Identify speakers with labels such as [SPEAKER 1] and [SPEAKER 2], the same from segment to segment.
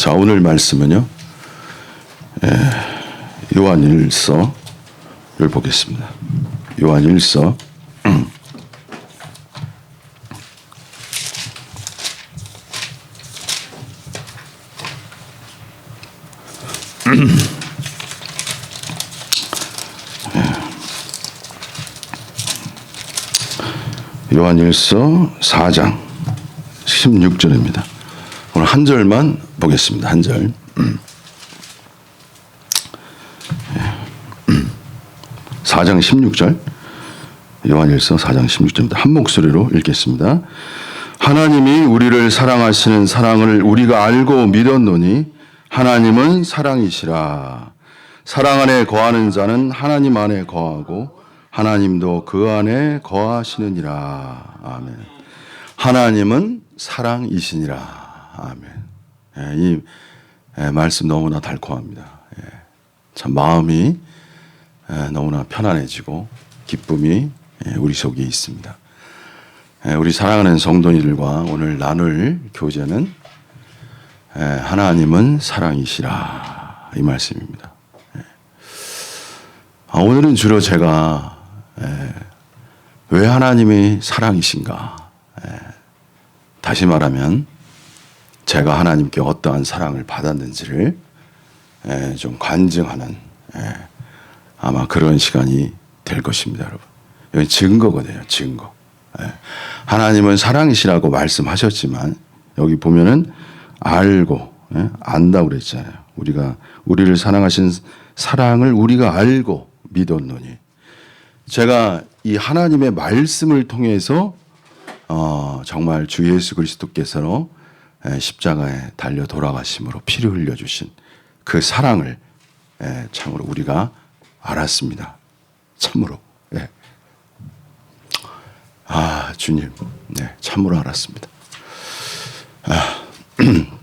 [SPEAKER 1] 자, 오늘 말씀은요, 요한일서를 보겠습니다. 요한일서 4장 16절입니다. 오늘 한 절만 보겠습니다. 한 절. 4장 16절. 요한일서 4장 16절입니다. 한 목소리로 읽겠습니다. 하나님이 우리를 사랑하시는 사랑을 우리가 알고 믿었노니 하나님은 사랑이시라. 사랑 안에 거하는 자는 하나님 안에 거하고 하나님도 그 안에 거하시느니라. 아멘. 하나님은 사랑이시니라. 아멘. 이 말씀 너무나 달콤합니다. 참 마음이 너무나 편안해지고 기쁨이 우리 속에 있습니다. 우리 사랑하는 성도님들과 오늘 나눌 교제는 하나님은 사랑이시라, 이 말씀입니다. 오늘은 주로 제가 왜 하나님이 사랑이신가, 다시 말하면 제가 하나님께 어떠한 사랑을 받았는지를 좀 간증하는 아마 그런 시간이 될 것입니다. 여러분, 여기 증거거든요. 증거. 하나님은 사랑이시라고 말씀하셨지만 여기 보면은 알고, 안다고 그랬잖아요. 우리를 사랑하신 사랑을 우리가 알고 믿었노니. 제가 이 하나님의 말씀을 통해서 정말 주 예수 그리스도께서 십자가에 달려 돌아가심으로 피를 흘려주신 그 사랑을 참으로 우리가 알았습니다. 참으로. 주님, 참으로 알았습니다.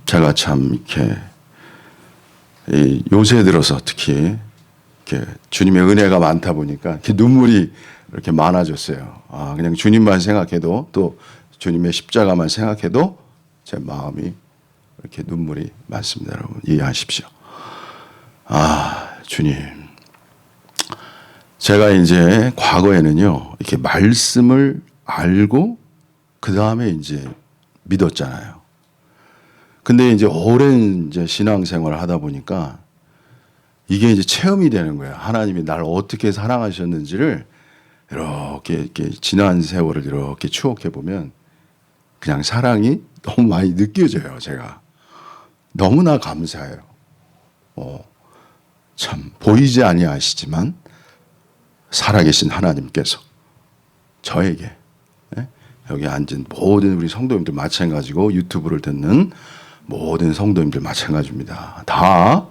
[SPEAKER 1] 제가 참 이렇게 요새 들어서 특히 이렇게 주님의 은혜가 많다 보니까 이렇게 눈물이 이렇게 많아졌어요. 그냥 주님만 생각해도, 또 주님의 십자가만 생각해도 제 마음이 이렇게 눈물이 많습니다. 여러분, 이해하십시오. 주님. 제가 이제 과거에는요, 이렇게 말씀을 알고 그 다음에 이제 믿었잖아요. 근데 이제 오랜 이제 신앙생활을 하다 보니까 이게 이제 체험이 되는 거예요. 하나님이 날 어떻게 사랑하셨는지를 이렇게 지난 세월을 이렇게 추억해 보면 그냥 사랑이 너무 많이 느껴져요. 제가 너무나 감사해요. 참 보이지 아니하시지만 살아계신 하나님께서 저에게, 여기 앉은 모든 우리 성도님들 마찬가지고 유튜브를 듣는 모든 성도님들 마찬가지입니다. 다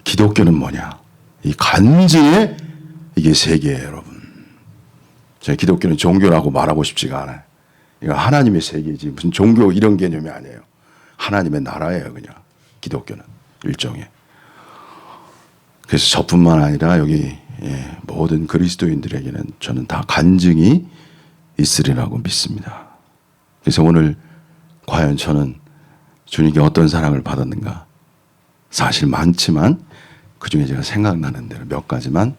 [SPEAKER 1] 기독교는 뭐냐? 이 간증의 이게 세계예요, 여러분. 제가 기독교는 종교라고 말하고 싶지가 않아요. 이거 하나님의 세계지 무슨 종교 이런 개념이 아니에요. 하나님의 나라예요, 그냥. 기독교는 일종의. 그래서 저뿐만 아니라 여기 모든 그리스도인들에게는 저는 다 간증이 있으리라고 믿습니다. 그래서 오늘 과연 저는 주님께 어떤 사랑을 받았는가? 사실 많지만 그중에 제가 생각나는 대로 몇 가지만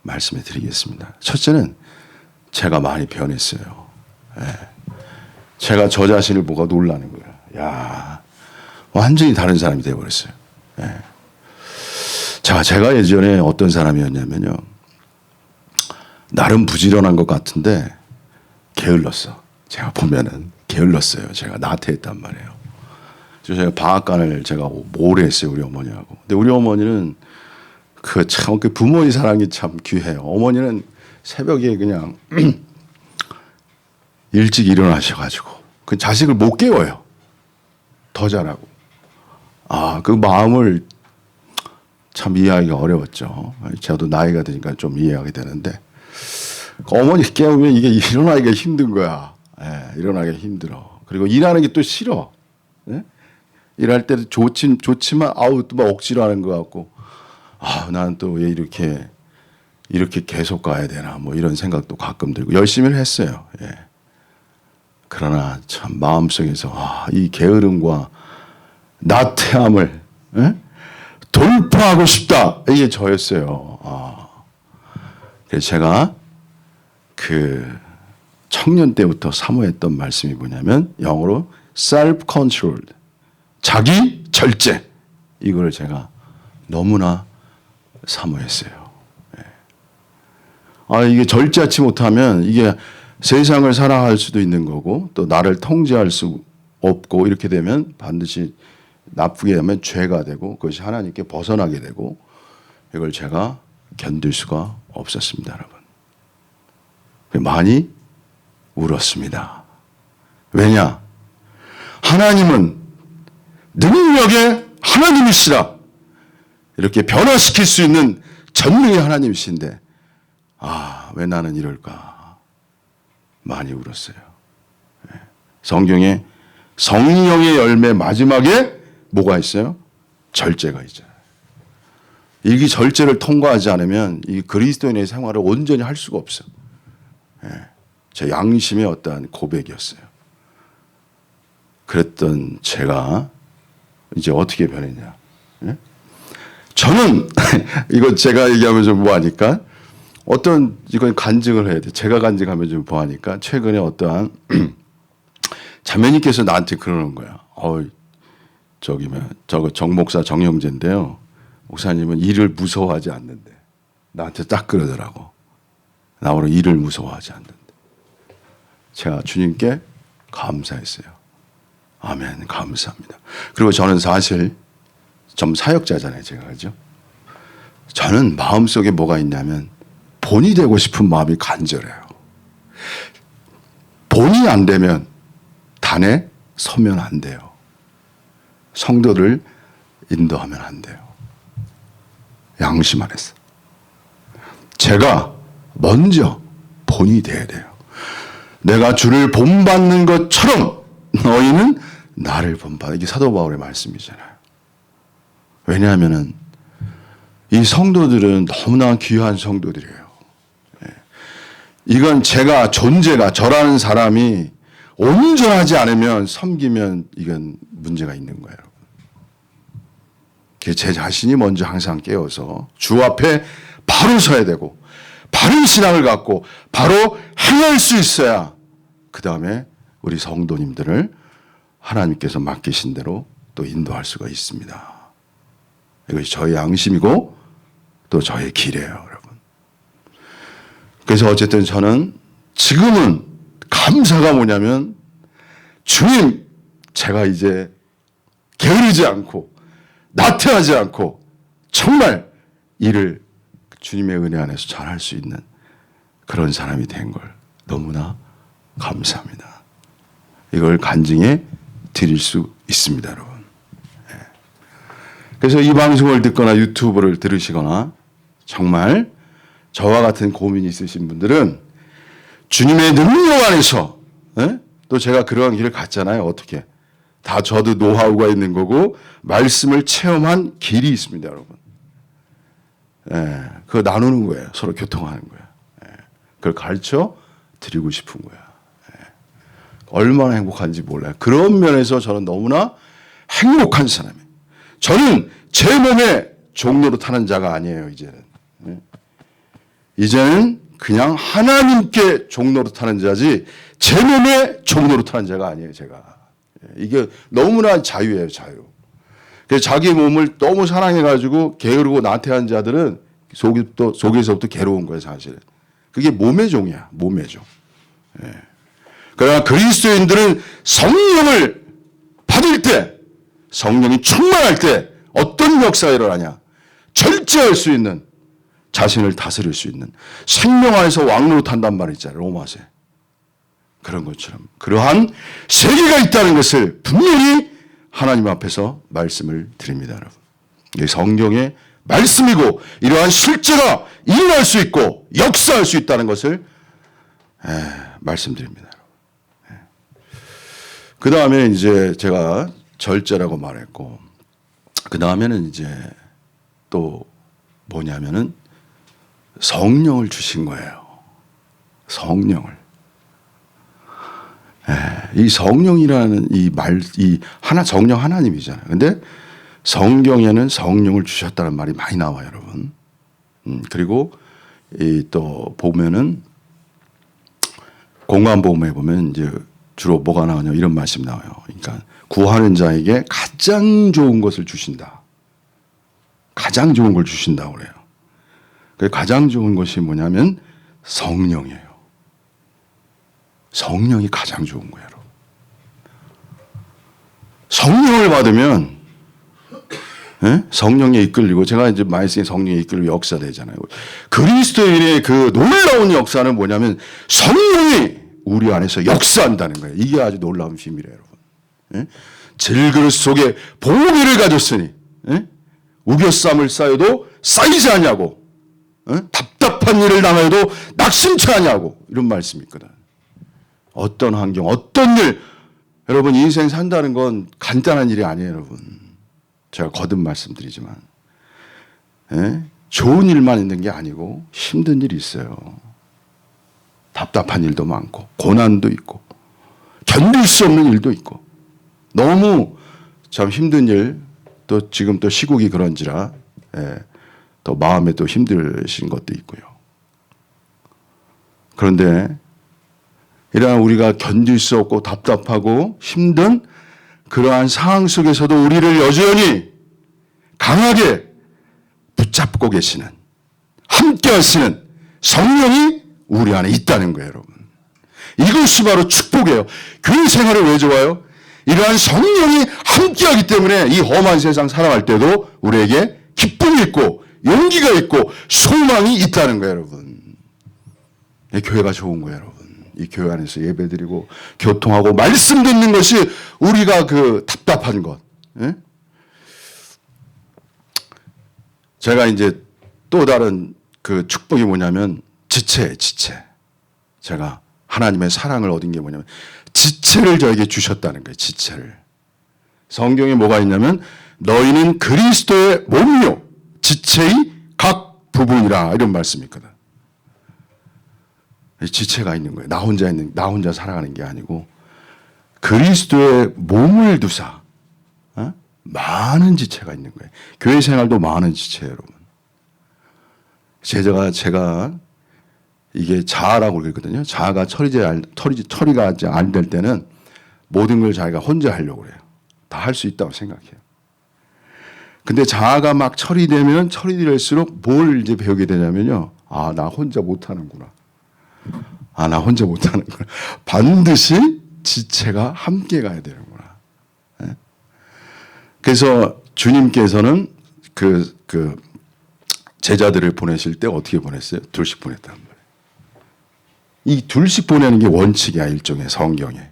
[SPEAKER 1] 말씀해 드리겠습니다. 첫째는 제가 많이 변했어요. 제가 저 자신을 보고 놀라는 거예요. 야, 완전히 다른 사람이 되어버렸어요. 자, 제가 예전에 어떤 사람이었냐면요, 나름 부지런한 것 같은데 게을렀어. 제가 보면은 게을렀어요. 제가 나태했단 말이에요. 그래서 제가 방앗간을 제가 오래 했어요, 우리 어머니하고. 근데 우리 어머니는 그 부모의 사랑이 참 귀해요. 어머니는 새벽에 그냥 일찍 일어나셔가지고 그 자식을 못 깨워요. 더 잘하고. 그 마음을 참 이해하기가 어려웠죠. 저도 나이가 드니까 좀 이해하게 되는데, 어머니 깨우면 이게 일어나기가 힘든 거야. 일어나기가 힘들어. 그리고 일하는 게 또 싫어. 일할 때도 좋지만 또 막 억지로 하는 것 같고, 나는 또 왜 이렇게 계속 가야 되나, 뭐 이런 생각도 가끔 들고 열심히 했어요. 그러나 참 마음속에서 이 게으름과 나태함을 돌파하고 싶다. 이게 저였어요. 그래서 제가 그 청년 때부터 사모했던 말씀이 뭐냐면 영어로 self-control, 자기 절제. 이걸 제가 너무나 사모했어요. 이게 절제하지 못하면 이게 세상을 사랑할 수도 있는 거고 또 나를 통제할 수 없고 이렇게 되면 반드시 나쁘게 하면 죄가 되고 그것이 하나님께 벗어나게 되고 이걸 제가 견딜 수가 없었습니다, 여러분. 많이 울었습니다. 왜냐? 하나님은 능력의 하나님이시라. 이렇게 변화시킬 수 있는 전능의 하나님이신데 왜 나는 이럴까? 많이 울었어요. 성경에 성령의 열매 마지막에 뭐가 있어요? 절제가 있잖아요. 이 절제를 통과하지 않으면 이 그리스도인의 생활을 온전히 할 수가 없어요. 제 양심의 어떠한 고백이었어요. 그랬던 제가 이제 어떻게 변했냐? 저는 이거 제가 얘기하면 좀 뭐하니까 이건 간증을 해야 돼. 제가 간증하면 좀 뭐하니까 최근에 어떠한 자매님께서 나한테 그러는 거야. 저거 정목사 정영재인데요. 목사님은 일을 무서워하지 않는데 나한테 딱 그러더라고. 나 오늘 일을 무서워하지 않는데. 제가 주님께 감사했어요. 아멘, 감사합니다. 그리고 저는 사실 좀 사역자잖아요, 제가. 그죠? 저는 마음속에 뭐가 있냐면 본이 되고 싶은 마음이 간절해요. 본이 안 되면 단에 서면 안 돼요. 성도를 인도하면 안 돼요. 양심 안에서. 제가 먼저 본이 돼야 돼요. 내가 주를 본받는 것처럼 너희는 나를 본받아. 이게 사도 바울의 말씀이잖아요. 왜냐하면은 이 성도들은 너무나 귀한 성도들이에요. 이건 존재가 저라는 사람이 온전하지 않으면 섬기면 이건 문제가 있는 거예요. 제 자신이 먼저 항상 깨어서 주 앞에 바로 서야 되고 바른 신앙을 갖고 바로 행할 수 있어야 그 다음에 우리 성도님들을 하나님께서 맡기신 대로 또 인도할 수가 있습니다. 이것이 저의 양심이고 또 저의 길이에요, 여러분. 그래서 어쨌든 저는 지금은 감사가 뭐냐면 주님, 제가 이제 게으르지 않고 나태하지 않고 정말 일을 주님의 은혜 안에서 잘할 수 있는 그런 사람이 된 걸 너무나 감사합니다. 이걸 간증해 드릴 수 있습니다, 여러분. 그래서 이 방송을 듣거나 유튜브를 들으시거나 정말 저와 같은 고민이 있으신 분들은 주님의 능력 안에서 또 제가 그러한 길을 갔잖아요. 어떻게? 다 저도 노하우가 있는 거고 말씀을 체험한 길이 있습니다, 여러분. 그거 나누는 거예요. 서로 교통하는 거예요. 그걸 가르쳐 드리고 싶은 거야. 얼마나 행복한지 몰라요. 그런 면에서 저는 너무나 행복한 사람이에요. 저는 제 몸에 종로로 타는 자가 아니에요, 이제는. 이제는 그냥 하나님께 종로로 타는 자지 제 몸에 종로로 타는 자가 아니에요, 제가. 이게 너무나 자유예요, 자유. 그래서 자기 몸을 너무 사랑해가지고 게으르고 나태한 자들은 속에서부터 괴로운 거예요, 사실은. 그게 몸의 종이야, 몸의 종. 그러나 그리스도인들은 성령을 받을 때, 성령이 충만할 때 어떤 역사가 일어나냐? 절제할 수 있는, 자신을 다스릴 수 있는 생명 안에서 왕노릇 한단 말이 있잖아요, 로마서에. 그런 것처럼 그러한 세계가 있다는 것을 분명히 하나님 앞에서 말씀을 드립니다, 여러분. 이게 성경의 말씀이고 이러한 실제가 일어날 수 있고 역사할 수 있다는 것을 말씀드립니다, 여러분. 그 다음에 이제 제가 절제라고 말했고, 그 다음에는 이제 또 뭐냐면은 성령을 주신 거예요. 성령을. 이 성령이라는 이 하나 성령 하나님이잖아요. 근데 성경에는 성령을 주셨다는 말이 많이 나와요, 여러분. 그리고 이 또 보면은 공관복음에 보면 이제 주로 뭐가 나오냐 이런 말씀이 나와요. 그러니까 구하는 자에게 가장 좋은 것을 주신다. 가장 좋은 걸 주신다고 그래요. 그 가장 좋은 것이 뭐냐면 성령이에요. 성령이 가장 좋은 거예요, 여러분. 성령을 받으면 성령에 이끌리고 제가 이제 말씀에 성령에 이끌리고 역사되잖아요. 그리스도인의 그 놀라운 역사는 뭐냐면 성령이 우리 안에서 역사한다는 거예요. 이게 아주 놀라운 비밀이에요, 여러분. 질그릇 속에 보배를 가졌으니 우겨쌈을 쌓여도 쌓이지 않냐고, 답답한 일을 당하여도 낙심치 않냐고, 이런 말씀이 있거든. 어떤 환경, 어떤 일, 여러분 인생 산다는 건 간단한 일이 아니에요, 여러분. 제가 거듭 말씀드리지만 좋은 일만 있는 게 아니고 힘든 일이 있어요. 답답한 일도 많고 고난도 있고 견딜 수 없는 일도 있고 너무 참 힘든 일, 또 지금 또 시국이 그런지라 또 마음에 또 힘드신 것도 있고요. 그런데 이러한 우리가 견딜 수 없고 답답하고 힘든 그러한 상황 속에서도 우리를 여전히 강하게 붙잡고 계시는, 함께 하시는 성령이 우리 안에 있다는 거예요, 여러분. 이것이 바로 축복이에요. 교회 생활이 왜 좋아요? 이러한 성령이 함께 하기 때문에 이 험한 세상 살아갈 때도 우리에게 기쁨이 있고 용기가 있고 소망이 있다는 거예요, 여러분. 이 교회가 좋은 거예요, 여러분. 이 교회 안에서 예배드리고 교통하고 말씀 듣는 것이 우리가 그 답답한 것. 제가 이제 또 다른 그 축복이 뭐냐면 지체예요, 지체. 제가 하나님의 사랑을 얻은 게 뭐냐면 지체를 저에게 주셨다는 거예요, 지체를. 성경에 뭐가 있냐면 너희는 그리스도의 몸이요 지체의 각 부분이라, 이런 말씀이 있거든. 지체가 있는 거예요. 나 혼자 살아가는 게 아니고 그리스도의 몸을 두사 많은 지체가 있는 거예요. 교회 생활도 많은 지체예요, 여러분. 제가 이게 자아라고 그러거든요. 자아가 처리가 안 될 때는 모든 걸 자기가 혼자 하려고 그래요. 다 할 수 있다고 생각해요. 근데 자아가 막 처리될수록 뭘 이제 배우게 되냐면요. 아, 나 혼자 못하는구나. 나 혼자 못하는구나. 반드시 지체가 함께 가야 되는구나. 그래서 주님께서는 그 제자들을 보내실 때 어떻게 보냈어요? 둘씩 보냈단 말이에요. 이 둘씩 보내는 게 원칙이야, 일종의 성경에.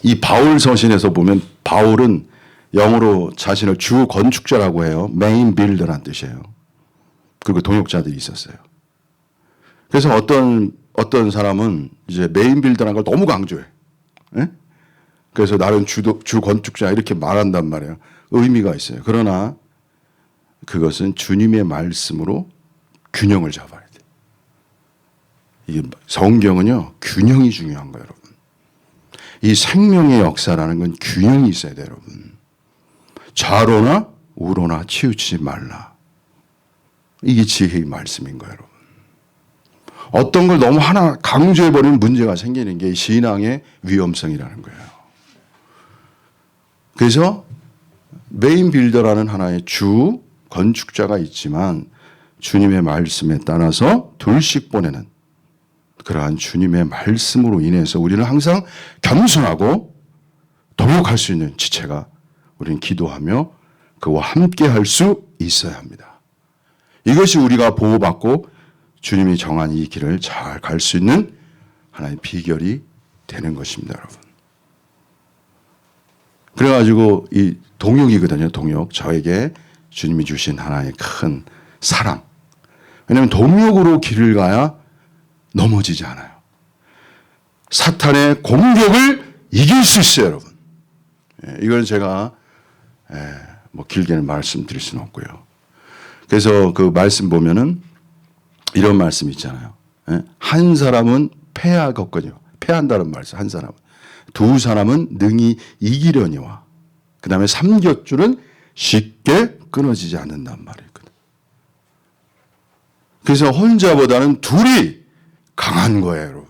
[SPEAKER 1] 이 바울 서신에서 보면 바울은 영어로 자신을 주 건축자라고 해요. 메인 빌더란 뜻이에요. 그리고 동역자들이 있었어요. 그래서 어떤 사람은 이제 메인 빌더라는 걸 너무 강조해. 그래서 나는 주 건축자 이렇게 말한단 말이에요. 의미가 있어요. 그러나 그것은 주님의 말씀으로 균형을 잡아야 돼. 이게 성경은요, 균형이 중요한 거예요, 여러분. 이 생명의 역사라는 건 균형이 있어야 돼요, 여러분. 좌로나 우로나 치우치지 말라. 이게 지혜의 말씀인 거예요, 여러분. 어떤 걸 너무 하나 강조해버리면 문제가 생기는 게 신앙의 위험성이라는 거예요. 그래서 메인 빌더라는 하나의 주 건축자가 있지만 주님의 말씀에 따라서 둘씩 보내는 그러한 주님의 말씀으로 인해서 우리는 항상 겸손하고 동역할 수 있는 지체가 우리는 기도하며 그와 함께 할 수 있어야 합니다. 이것이 우리가 보호받고 주님이 정한 이 길을 잘 갈 수 있는 하나의 비결이 되는 것입니다, 여러분. 그래가지고 이 동역이거든요, 동역. 저에게 주님이 주신 하나의 큰 사랑. 왜냐하면 동역으로 길을 가야 넘어지지 않아요. 사탄의 공격을 이길 수 있어요, 여러분. 이건 제가 뭐 길게는 말씀드릴 수는 없고요. 그래서 그 말씀 보면은 이런 말씀 있잖아요. 예? 한 사람은 패하겠거니와. 패한다는 말씀. 한 사람은. 두 사람은 능히 이기려니와. 그 다음에 삼겹줄은 쉽게 끊어지지 않는단 말이거든. 그래서 혼자보다는 둘이 강한 거예요, 여러분.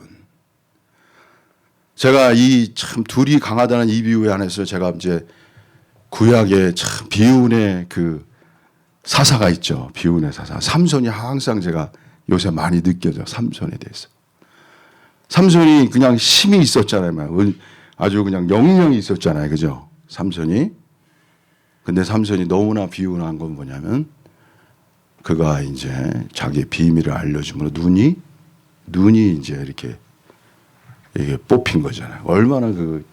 [SPEAKER 1] 제가 이 참 둘이 강하다는 이 비유에 한해서 제가 이제 구약에 참 비운의 그 사사가 있죠. 비운의 사사. 삼손이 항상 제가 요새 많이 느껴져. 삼손에 대해서. 삼손이 그냥 힘이 있었잖아요. 아주 그냥 영령이 있었잖아요. 그죠? 삼손이. 근데 삼손이 너무나 비운한 건 뭐냐면 그가 이제 자기의 비밀을 알려줌으로 눈이 이제 이렇게 이게 뽑힌 거잖아요. 얼마나 그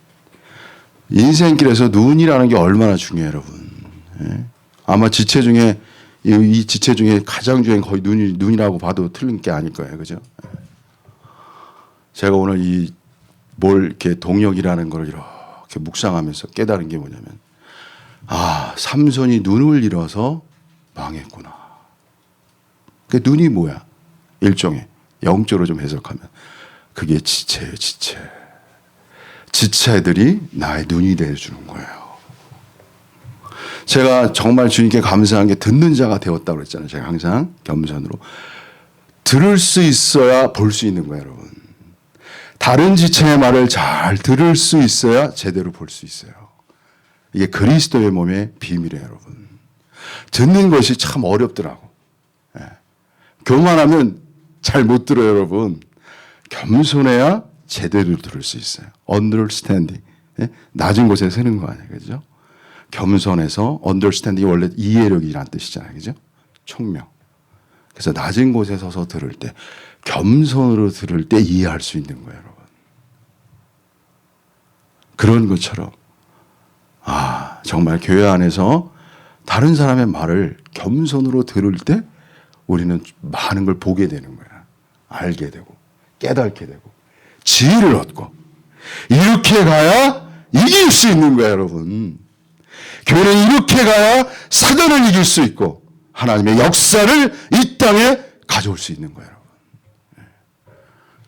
[SPEAKER 1] 인생길에서 눈이라는 게 얼마나 중요해요, 여러분. 예? 아마 지체 중에 이 지체 중에 가장 중요한 거의 눈이라고 봐도 틀린 게 아닐 거예요, 그죠? 예. 제가 오늘 이 뭘 이렇게 동력이라는 걸 이렇게 묵상하면서 깨달은 게 뭐냐면, 아, 삼손이 눈을 잃어서 망했구나. 그 눈이 뭐야? 일종의 영적으로 좀 해석하면 그게 지체예요, 지체. 지체들이 나의 눈이 되어주는 거예요. 제가 정말 주님께 감사한 게 듣는 자가 되었다고 그랬잖아요. 제가 항상 겸손으로. 들을 수 있어야 볼 수 있는 거예요, 여러분. 다른 지체의 말을 잘 들을 수 있어야 제대로 볼 수 있어요. 이게 그리스도의 몸의 비밀이에요, 여러분. 듣는 것이 참 어렵더라고. 예. 교만하면 잘 못 들어요, 여러분. 겸손해야 제대로 들을 수 있어요. understanding. 예? 낮은 곳에 서는 거 아니에요, 그죠? 겸손해서 understanding이 원래 이해력이라는 뜻이잖아요, 그죠? 총명. 그래서 낮은 곳에 서서 들을 때, 겸손으로 들을 때 이해할 수 있는 거예요, 여러분. 그런 것처럼, 아, 정말 교회 안에서 다른 사람의 말을 겸손으로 들을 때 우리는 많은 걸 보게 되는 거야. 알게 되고, 깨닫게 되고, 지혜를 얻고, 이렇게 가야 이길 수 있는 거야, 여러분. 교회는 이렇게 가야 사단을 이길 수 있고, 하나님의 역사를 이 땅에 가져올 수 있는 거예요, 여러분.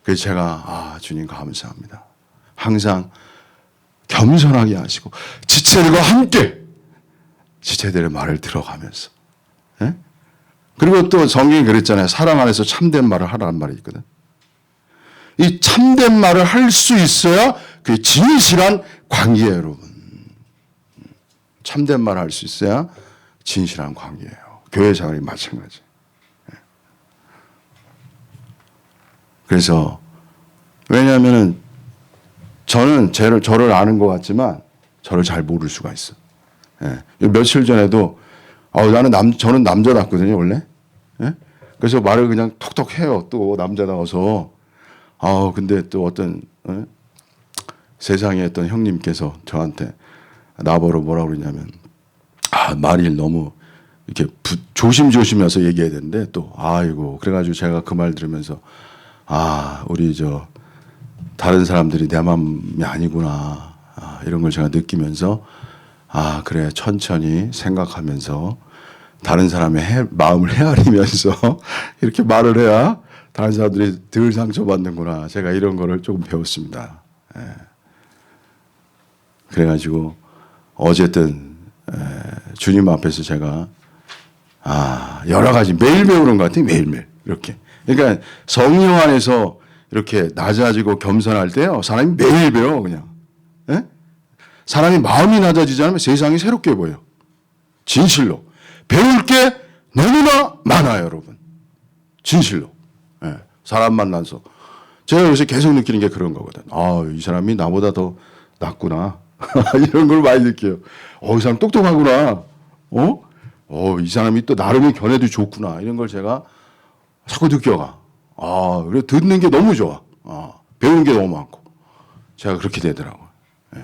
[SPEAKER 1] 그래서 제가, 주님 감사합니다. 항상 겸손하게 하시고, 지체들과 함께 지체들의 말을 들어가면서, 예? 그리고 또 성경이 그랬잖아요. 사랑 안에서 참된 말을 하라는 말이 있거든. 이 참된 말을 할 수 있어야 그게 진실한 관계예요, 여러분. 참된 말을 할 수 있어야 진실한 관계예요. 교회 생활이 마찬가지. 그래서 왜냐하면 저는 저를 아는 것 같지만 저를 잘 모를 수가 있어. 예. 며칠 전에도 저는 남자답거든요, 원래. 예? 그래서 말을 그냥 톡톡 해요. 또 남자다워서. 근데 또 어떤 세상에 어떤 형님께서 저한테 나보러 뭐라고 그러냐면 말이 너무 이렇게 조심조심해서 얘기해야 되는데 또 아이고 그래가지고 제가 그 말 들으면서 우리 다른 사람들이 내 마음이 아니구나 이런 걸 제가 느끼면서 그래 천천히 생각하면서 다른 사람의 마음을 헤아리면서 이렇게 말을 해야 다른 사람들이 덜 상처받는구나. 제가 이런 거를 조금 배웠습니다. 그래가지고 어쨌든 주님 앞에서 제가 여러 가지 매일 배우는 것 같아요. 매일매일 이렇게. 그러니까 성령 안에서 이렇게 낮아지고 겸손할 때요. 사람이 매일 배워 그냥. 예? 사람이 마음이 낮아지지 않으면 세상이 새롭게 보여. 진실로. 배울 게 너무나 많아요, 여러분. 진실로. 예. 사람 만나서. 제가 요새 계속 느끼는 게 그런 거거든. 이 사람이 나보다 더 낫구나. 이런 걸 많이 느껴요. 이 사람 똑똑하구나. 이 사람이 또 나름의 견해도 좋구나. 이런 걸 제가 자꾸 느껴가. 그래 듣는 게 너무 좋아. 배우는 게 너무 많고. 제가 그렇게 되더라고요. 예.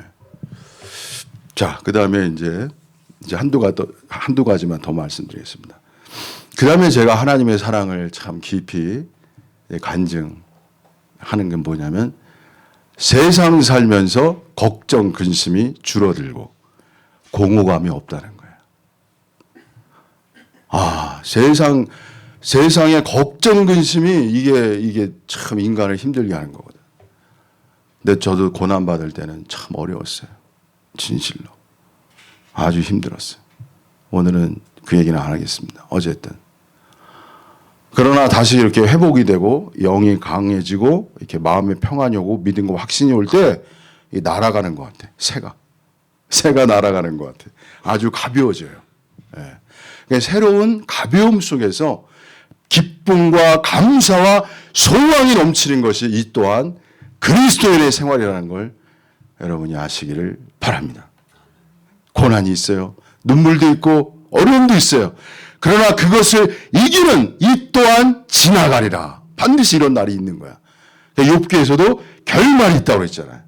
[SPEAKER 1] 자, 그 다음에 이제 한두 가지만 더 말씀드리겠습니다. 그 다음에 제가 하나님의 사랑을 참 깊이 간증하는 건 뭐냐면 세상 살면서 걱정, 근심이 줄어들고 공허감이 없다는 거예요. 세상의 걱정 근심이 이게 참 인간을 힘들게 하는 거거든. 근데 저도 고난 받을 때는 참 어려웠어요. 진실로 아주 힘들었어요. 오늘은 그 얘기는 안 하겠습니다. 어쨌든 그러나 다시 이렇게 회복이 되고 영이 강해지고 이렇게 마음의 평안이 오고 믿음과 확신이 올 때 날아가는 것 같아. 새가 날아가는 것 같아. 아주 가벼워져요. 예. 그러니까 새로운 가벼움 속에서 기쁨과 감사와 소망이 넘치는 것이 이 또한 그리스도인의 생활이라는 걸 여러분이 아시기를 바랍니다. 고난이 있어요. 눈물도 있고 어려움도 있어요. 그러나 그것을 이기는 이 또한 지나가리라. 반드시 이런 날이 있는 거야. 욥기에서도 결말이 있다고 그랬잖아요.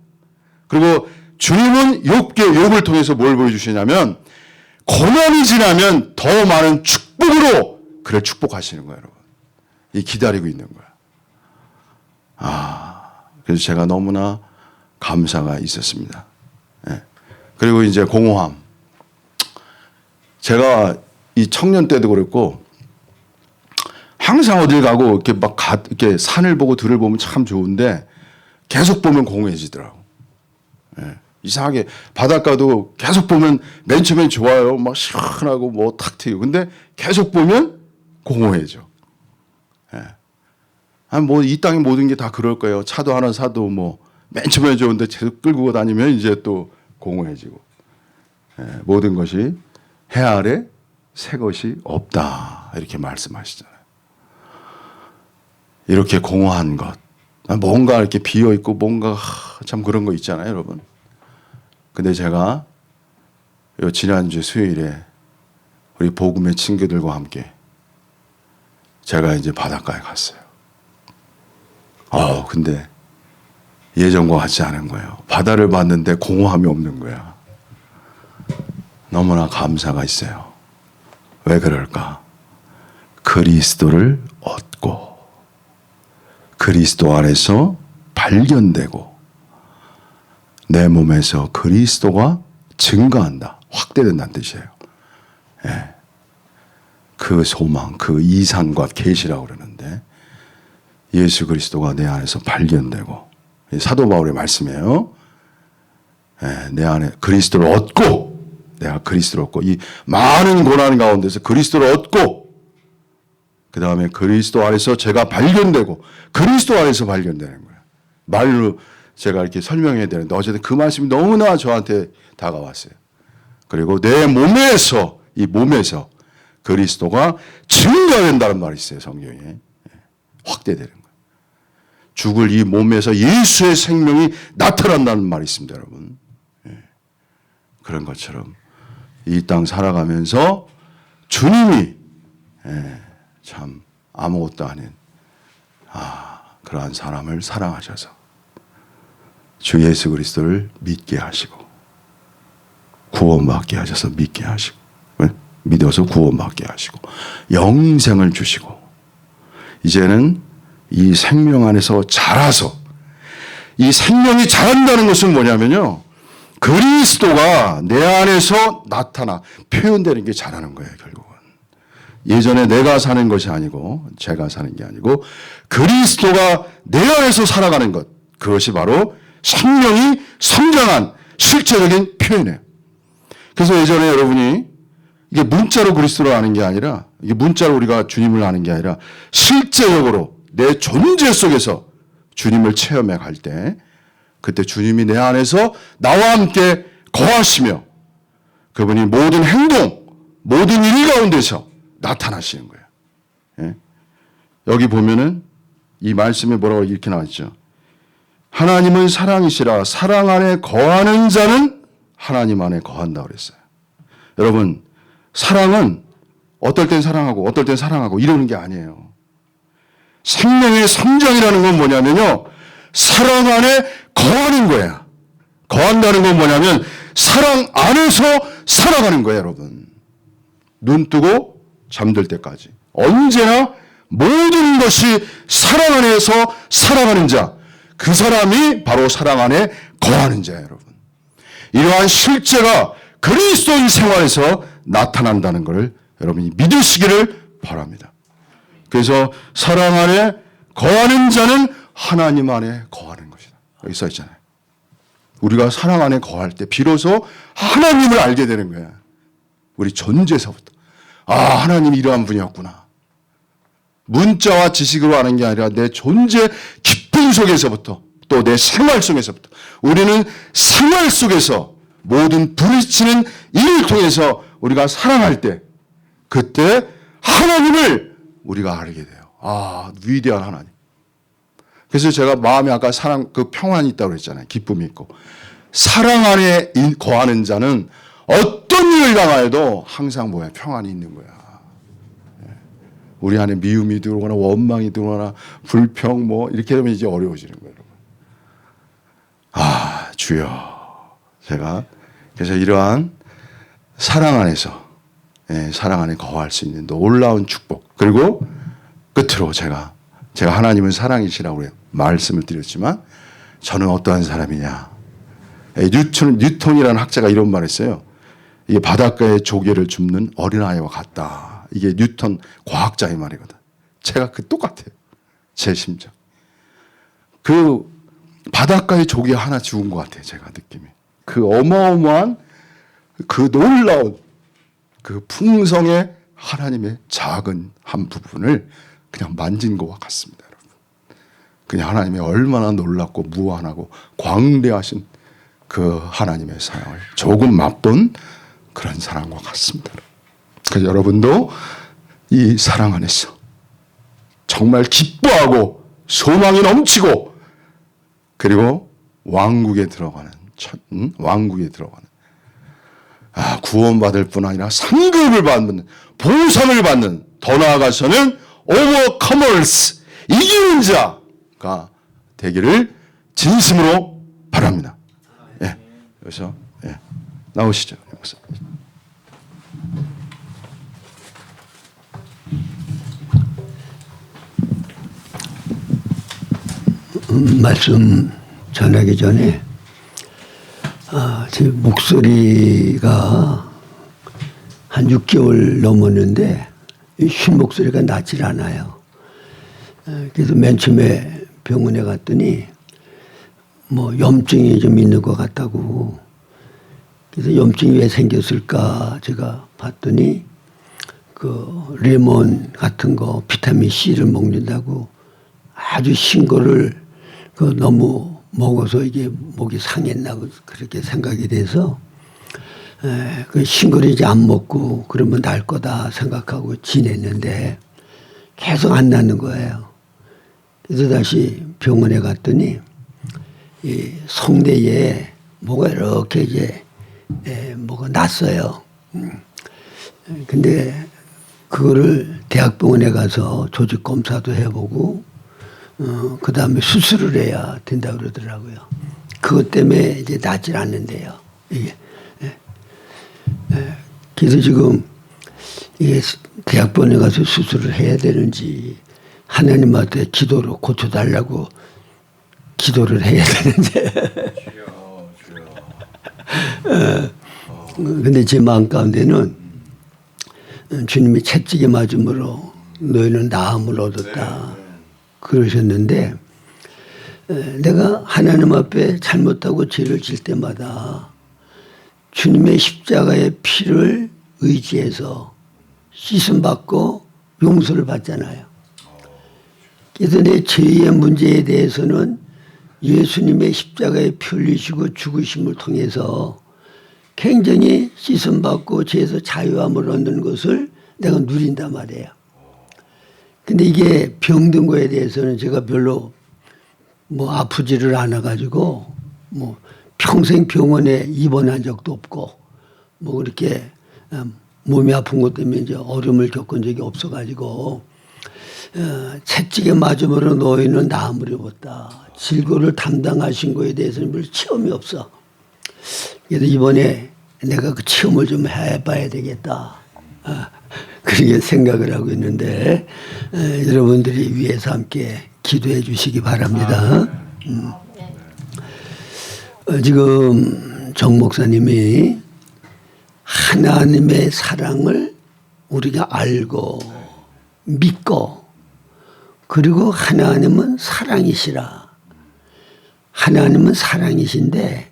[SPEAKER 1] 그리고 주님은 욥을 통해서 뭘 보여주시냐면 고난이 지나면 더 많은 축복으로 그를 축복하시는 거예요, 여러분. 이 기다리고 있는 거야. 그래서 제가 너무나 감사가 있었습니다. 예. 그리고 이제 공허함. 제가 이 청년 때도 그랬고 항상 어딜 가고 이렇게 이렇게 산을 보고 들을 보면 참 좋은데 계속 보면 공허해지더라고. 예. 이상하게 바닷가도 계속 보면 맨 처음엔 좋아요. 막 시원하고 뭐 탁 트이고. 근데 계속 보면 공허해져. 예. 뭐 이 땅의 모든 게 다 그럴 거예요. 차도 하나 사도 뭐 맨 처음엔 좋은데 계속 끌고 다니면 이제 또 공허해지고. 예. 모든 것이 해 아래 새 것이 없다. 이렇게 말씀하시잖아요. 이렇게 공허한 것. 뭔가 이렇게 비어있고 뭔가 참 그런 거 있잖아요, 여러분. 근데 제가 지난주 수요일에 우리 복음의 친구들과 함께 제가 이제 바닷가에 갔어요. 근데 예전과 같지 않은 거예요. 바다를 봤는데 공허함이 없는 거야. 너무나 감사가 있어요. 왜 그럴까? 그리스도를 얻고 그리스도 안에서 발견되고 내 몸에서 그리스도가 증가한다. 확대된다는 뜻이에요. 예. 그 소망, 그 이상과 계시라고 그러는데 예수 그리스도가 내 안에서 발견되고 사도 바울의 말씀이에요. 예, 내 안에 그리스도를 얻고 내가 그리스도를 얻고 이 많은 고난 가운데서 그리스도를 얻고 그 다음에 그리스도 안에서 제가 발견되고 그리스도 안에서 발견되는 거예요. 말로 제가 이렇게 설명해야 되는데 어쨌든 그 말씀이 너무나 저한테 다가왔어요. 그리고 내 몸에서 이 몸에서 그리스도가 증가된다는 말이 있어요. 성경에. 확대되는 거예요. 죽을 이 몸에서 예수의 생명이 나타난다는 말이 있습니다. 여러분. 그런 것처럼 이 땅 살아가면서 주님이 참 아무것도 아닌 그러한 사람을 사랑하셔서 주 예수 그리스도를 믿게 하시고 구원받게 하셔서 믿게 하시고 믿어서 구원받게 하시고 영생을 주시고 이제는 이 생명 안에서 자라서 이 생명이 자란다는 것은 뭐냐면요. 그리스도가 내 안에서 나타나 표현되는 게 자라는 거예요. 결국은. 예전에 내가 사는 것이 아니고 제가 사는 게 아니고 그리스도가 내 안에서 살아가는 것. 그것이 바로 생명이 성장한 실제적인 표현이에요. 그래서 예전에 여러분이 이게 문자로 그리스도를 아는 게 아니라 이게 문자로 우리가 주님을 아는 게 아니라 실제적으로 내 존재 속에서 주님을 체험해 갈 때 그때 주님이 내 안에서 나와 함께 거하시며 그분이 모든 행동, 모든 일 가운데서 나타나시는 거예요. 예? 여기 보면은 이 말씀에 뭐라고 이렇게 나왔죠. 하나님은 사랑이시라 사랑 안에 거하는 자는 하나님 안에 거한다고 그랬어요. 여러분 사랑은 어떨 땐 사랑하고 어떨 땐 사랑하고 이러는 게 아니에요. 생명의 성장이라는 건 뭐냐면요. 사랑 안에 거하는 거야. 거한다는 건 뭐냐면 사랑 안에서 살아가는 거예요, 여러분. 눈 뜨고 잠들 때까지. 언제나 모든 것이 사랑 안에서 살아가는 자. 그 사람이 바로 사랑 안에 거하는 자예요, 여러분. 이러한 실제가 그리스도인 생활에서 나타난다는 것을 여러분이 믿으시기를 바랍니다. 그래서 사랑 안에 거하는 자는 하나님 안에 거하는 것이다. 여기 써 있잖아요. 우리가 사랑 안에 거할 때 비로소 하나님을 알게 되는 거야. 우리 존재에서부터. 아, 하나님이 이러한 분이었구나. 문자와 지식으로 아는 게 아니라 내 존재 깊은 속에서부터, 또 내 생활 속에서부터, 우리는 생활 속에서 모든 부딪히는 일을 통해서 우리가 사랑할 때, 그때 하나님을 우리가 알게 돼요. 아, 위대한 하나님. 그래서 제가 마음에 아까 사랑, 그 평안이 있다고 그랬잖아요. 기쁨이 있고. 사랑 안에 거하는 자는 어떤 일을 당하여도 항상 뭐야? 평안이 있는 거야. 우리 안에 미움이 들어오거나 원망이 들어오거나 불평 뭐 이렇게 되면 이제 어려워지는 거예요. 아, 주여. 제가 그래서 이러한 사랑 안에서, 사랑 안에 거할 수 있는 놀라운 축복. 그리고 끝으로 제가 하나님은 사랑이시라고 말씀을 드렸지만 저는 어떠한 사람이냐. 뉴턴이라는 학자가 이런 말을 했어요. 이게 바닷가에 조개를 줍는 어린아이와 같다. 이게 뉴턴 과학자의 말이거든. 제가 똑같아요. 제 심정. 그 바닷가에 조개 하나 죽은 것 같아요. 제가 느낌이. 그 어마어마한 그 놀라운 그 풍성의 하나님의 작은 한 부분을 그냥 만진 것과 같습니다. 여러분. 그냥 하나님의 얼마나 놀랍고 무한하고 광대하신 그 하나님의 사랑을 조금 맛본 그런 사랑과 같습니다. 그래서 여러분도 이 사랑 안에서 정말 기뻐하고 소망이 넘치고 그리고 왕국에 들어가는 구원받을 뿐 아니라 상급을 받는 보상을 받는 더 나아가서는 오버커머스 이기는 자가 되기를 진심으로 바랍니다. 예, 그래서 나오시죠.
[SPEAKER 2] 말씀 전하기 전에 제 목소리가 한 6개월 넘었는데 쉰 목소리가 낫질 않아요. 그래서 맨 처음에 병원에 갔더니 뭐 염증이 좀 있는 것 같다고. 그래서 염증이 왜 생겼을까 제가 봤더니 그 레몬 같은 거 비타민 C를 먹는다고 아주 신 거를 그 너무 먹어서 이게 목이 상했나 그렇게 생각이 돼서 그 신 거를 이제 안 먹고 그러면 날 거다 생각하고 지냈는데 계속 안 낫는 거예요. 그래서 다시 병원에 갔더니 이 성대에 뭐가 이렇게 이제 뭐가 났어요. 근데 그거를 대학병원에 가서 조직 검사도 해보고 그 다음에 수술을 해야 된다 그러더라고요. 그것 때문에 이제 낫질 않는데요. 이게. 그래서 지금 이게 대학병원에 가서 수술을 해야 되는지 하나님한테 기도로 고쳐달라고 기도를 해야 되는지. 근데 제 마음 가운데는 주님이 채찍에 맞음으로 너희는 나음을 얻었다. 그러셨는데 내가 하나님 앞에 잘못하고 죄를 질 때마다 주님의 십자가의 피를 의지해서 씻음받고 용서를 받잖아요. 그래서 내 죄의 문제에 대해서는 예수님의 십자가에 피 흘리시고 죽으심을 통해서 굉장히 씻음받고 죄에서 자유함을 얻는 것을 내가 누린단 말이에요. 근데 이게 병든 거에 대해서는 제가 별로 뭐 아프지를 않아가지고 뭐 평생 병원에 입원한 적도 없고 뭐 그렇게 몸이 아픈 것 때문에 이제 어려움을 겪은 적이 없어가지고 채찍에 맞음으로 너희는 나음을 입었다. 질고를 담당하신 거에 대해서는 별 체험이 없어. 그래서 이번에 내가 그 체험을 좀 해봐야 되겠다. 그렇게 생각을 하고 있는데 여러분들이 위해서 함께 기도해 주시기 바랍니다. 지금 정 목사님이 하나님의 사랑을 우리가 알고 믿고 그리고 하나님은 사랑이시라. 하나님은 사랑이신데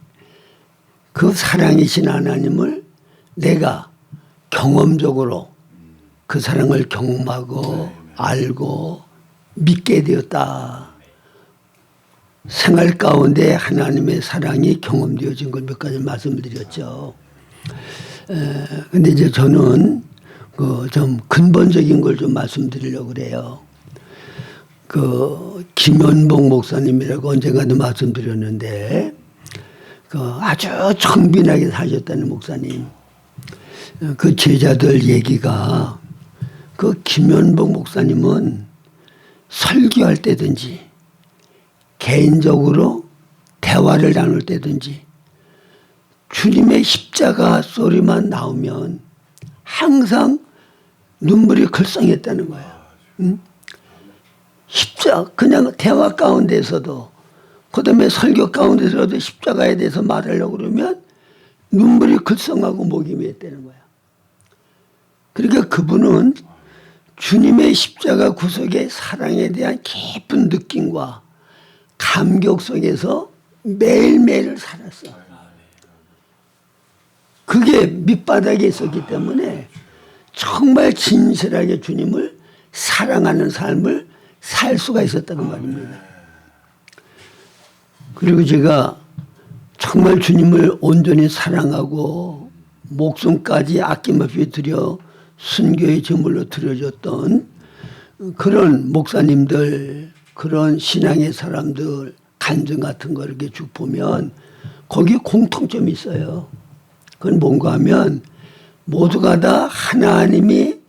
[SPEAKER 2] 그 사랑이신 하나님을 내가 경험적으로 그 사랑을 경험하고 알고 믿게 되었다. 생활 가운데 하나님의 사랑이 경험되어진 걸 몇 가지 말씀을 드렸죠. 근데 이제 저는 그 좀 근본적인 걸 좀 말씀드리려고 그래요. 그 김현복 목사님이라고 언젠가도 말씀드렸는데 그 아주 청빈하게 사셨다는 목사님. 그 제자들 얘기가 그 김현복 목사님은 설교할 때든지 개인적으로 대화를 나눌 때든지 주님의 십자가 소리만 나오면 항상 눈물이 글썽했다는 거예요. 응? 십자가 그냥 대화 가운데서도 그다음에 설교 가운데서도 십자가에 대해서 말하려고 그러면 눈물이 글썽하고 목이 메었다는 거야. 그러니까 그분은 주님의 십자가 구속의 사랑에 대한 깊은 느낌과 감격 속에서 매일매일 살았어. 그게 밑바닥에 있었기 때문에 정말 진실하게 주님을 사랑하는 삶을 살 수가 있었다고 말입니다. 그리고 제가 정말 주님을 온전히 사랑하고 목숨까지 아낌없이 드려 순교의 제물로 드려졌던 그런 목사님들, 그런 신앙의 사람들 간증 같은 거 이렇게 쭉 보면 거기에 공통점이 있어요. 그건 뭔가 하면 모두가 다 하나님이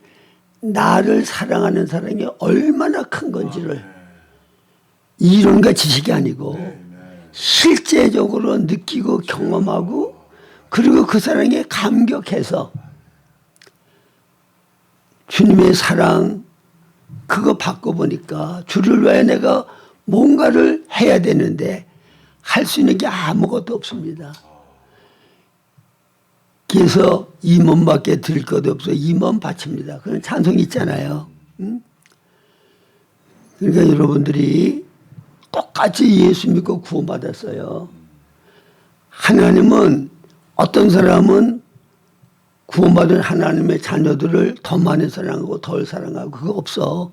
[SPEAKER 2] 나를 사랑하는 사랑이 얼마나 큰 건지를 이론과 지식이 아니고 실제적으로 느끼고 경험하고 그리고 그 사랑에 감격해서 주님의 사랑 그거 바꿔보니까 주를 위해 내가 뭔가를 해야 되는데 할 수 있는 게 아무것도 없습니다. 그래서 이 몸밖에 드릴 것 없어 이 몸 바칩니다. 그런 찬송이 있잖아요. 응? 그러니까 여러분들이 똑같이 예수 믿고 구원받았어요. 하나님은 어떤 사람은 구원받은 하나님의 자녀들을 더 많이 사랑하고 덜 사랑하고 그거 없어.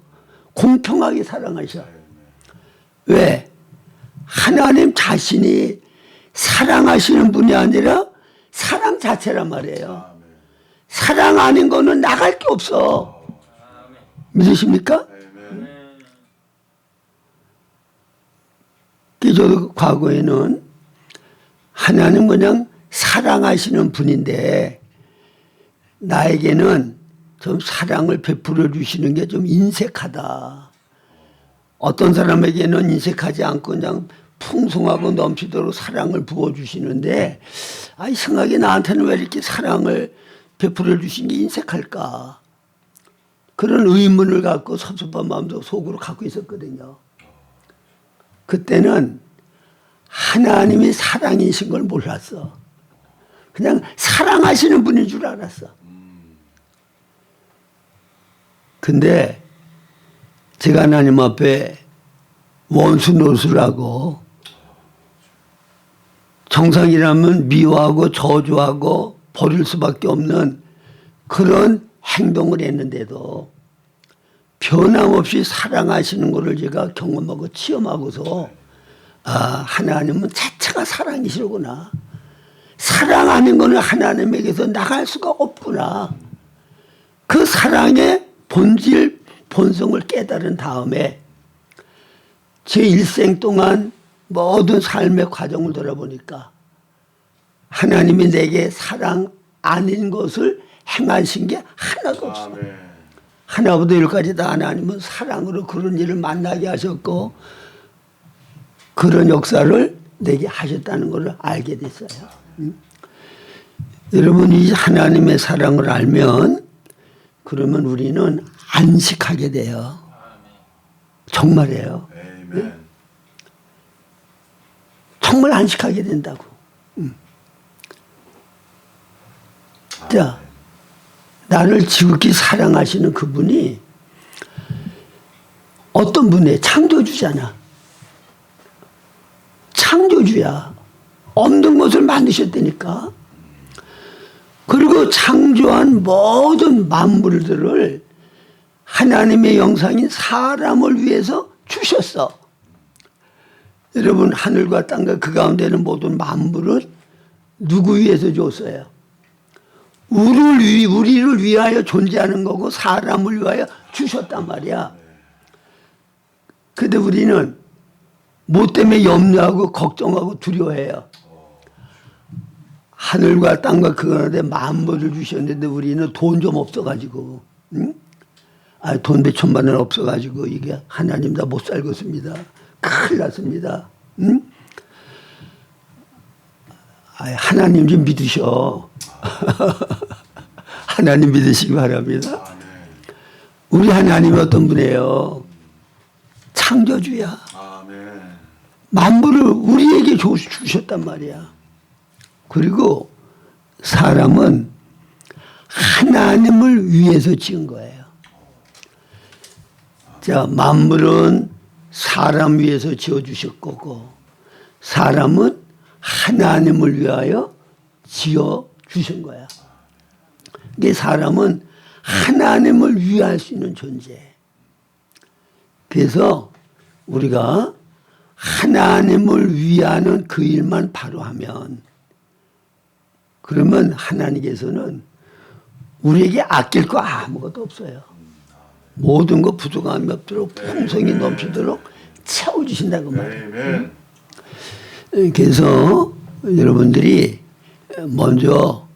[SPEAKER 2] 공평하게 사랑하셔. 왜? 하나님 자신이 사랑하시는 분이 아니라 사랑 자체란 말이에요. 사랑 아닌 거는 나갈 게 없어. 믿으십니까? 저도 과거에는 하나님 그냥 사랑하시는 분인데 나에게는 좀 사랑을 베풀어 주시는 게 좀 인색하다. 어떤 사람에게는 인색하지 않고 그냥 풍성하고 넘치도록 사랑을 부어주시는데 이상하게 나한테는 왜 이렇게 사랑을 베풀어 주신 게 인색할까. 그런 의문을 갖고 섭섭한 마음도 속으로 갖고 있었거든요. 그때는 하나님이 사랑이신 걸 몰랐어. 그냥 사랑하시는 분인 줄 알았어. 근데 제가 하나님 앞에 원수 노수라고 정상이라면 미워하고 저주하고 버릴 수밖에 없는 그런 행동을 했는데도 변함없이 사랑하시는 것을 제가 경험하고 체험하고서 하나님은 자체가 사랑이시구나. 사랑하는 것은 하나님에게서 나갈 수가 없구나. 그 사랑의 본질, 본성을 깨달은 다음에 제 일생 동안 모든 삶의 과정을 돌아보니까 하나님이 내게 사랑 아닌 것을 행하신 게 하나도 없어. 하나부터 열까지 다 하나님은 사랑으로 그런 일을 만나게 하셨고 그런 역사를 내게 하셨다는 것을 알게 됐어요. 여러분 이 하나님의 사랑을 알면 그러면 우리는 안식하게 돼요. 정말이에요. 네? 정말 안식하게 된다고. 자, 나를 지극히 사랑하시는 그분이 어떤 분이에요? 창조주잖아. 창조주야. 없는 것을 만드셨다니까. 그리고 창조한 모든 만물들을 하나님의 영상인 사람을 위해서 주셨어. 여러분, 하늘과 땅과 그 가운데 있는 모든 만물을 누구 위해서 줬어요? 우리를 위하여 존재하는 거고 사람을 위하여 주셨단 말이야. 근데 우리는 뭐 때문에 염려하고 걱정하고 두려워해요? 하늘과 땅과 그 가운데 만물을 주셨는데 우리는 돈 좀 없어가지고, 응? 돈 몇천만 원 없어가지고 이게 하나님 다 못 살겠습니다. 큰일 났습니다. 응? 하나님 좀 믿으셔. 하나님 믿으시기 바랍니다. 우리 하나님이 어떤 분이에요? 창조주야. 만물을 우리에게 주셨단 말이야. 그리고 사람은 하나님을 위해서 지은 거예요. 자, 만물은 사람 위해서 지어주실 거고 사람은 하나님을 위하여 지어주신 거야. 이게 사람은 하나님을 위할 수 있는 존재. 그래서 우리가 하나님을 위하는 그 일만 바로 하면 그러면 하나님께서는 우리에게 아낄 거 아무것도 없어요. 모든 거 부족함이 없도록 풍성이 넘치도록 채워주신다고 말이에요. 그래서 여러분들이 먼저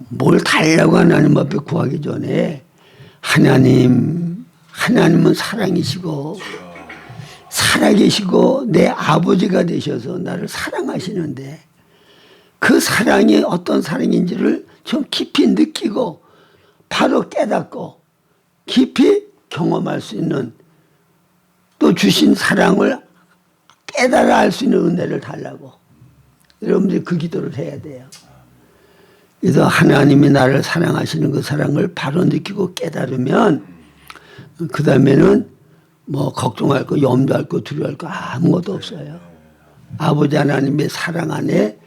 [SPEAKER 2] 뭘 달라고 하나님 앞에 구하기 전에 하나님은 사랑이시고 살아계시고 내 아버지가 되셔서 나를 사랑하시는데 그 사랑이 어떤 사랑인지를 좀 깊이 느끼고 바로 깨닫고 깊이 경험할 수 있는 또 주신 사랑을 깨달아 알 수 있는 은혜를 달라고 여러분들이 그 기도를 해야 돼요. 그래서 하나님이 나를 사랑하시는 그 사랑을 바로 느끼고 깨달으면 그 다음에는 뭐 걱정할 거, 염려할 거, 두려워할 거 아무것도 없어요. 아버지 하나님의 사랑 안에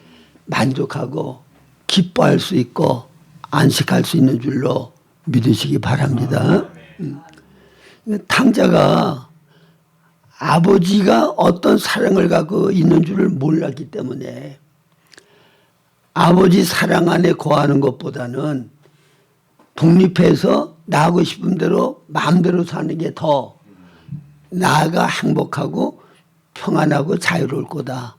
[SPEAKER 2] 만족하고 기뻐할 수 있고 안식할 수 있는 줄로 믿으시기 바랍니다. 탕자가 아버지가 어떤 사랑을 갖고 있는 줄을 몰랐기 때문에 아버지 사랑 안에 거하는 것보다는 독립해서 나하고 싶은 대로 마음대로 사는 게 더 나아가 행복하고 평안하고 자유로울 거다.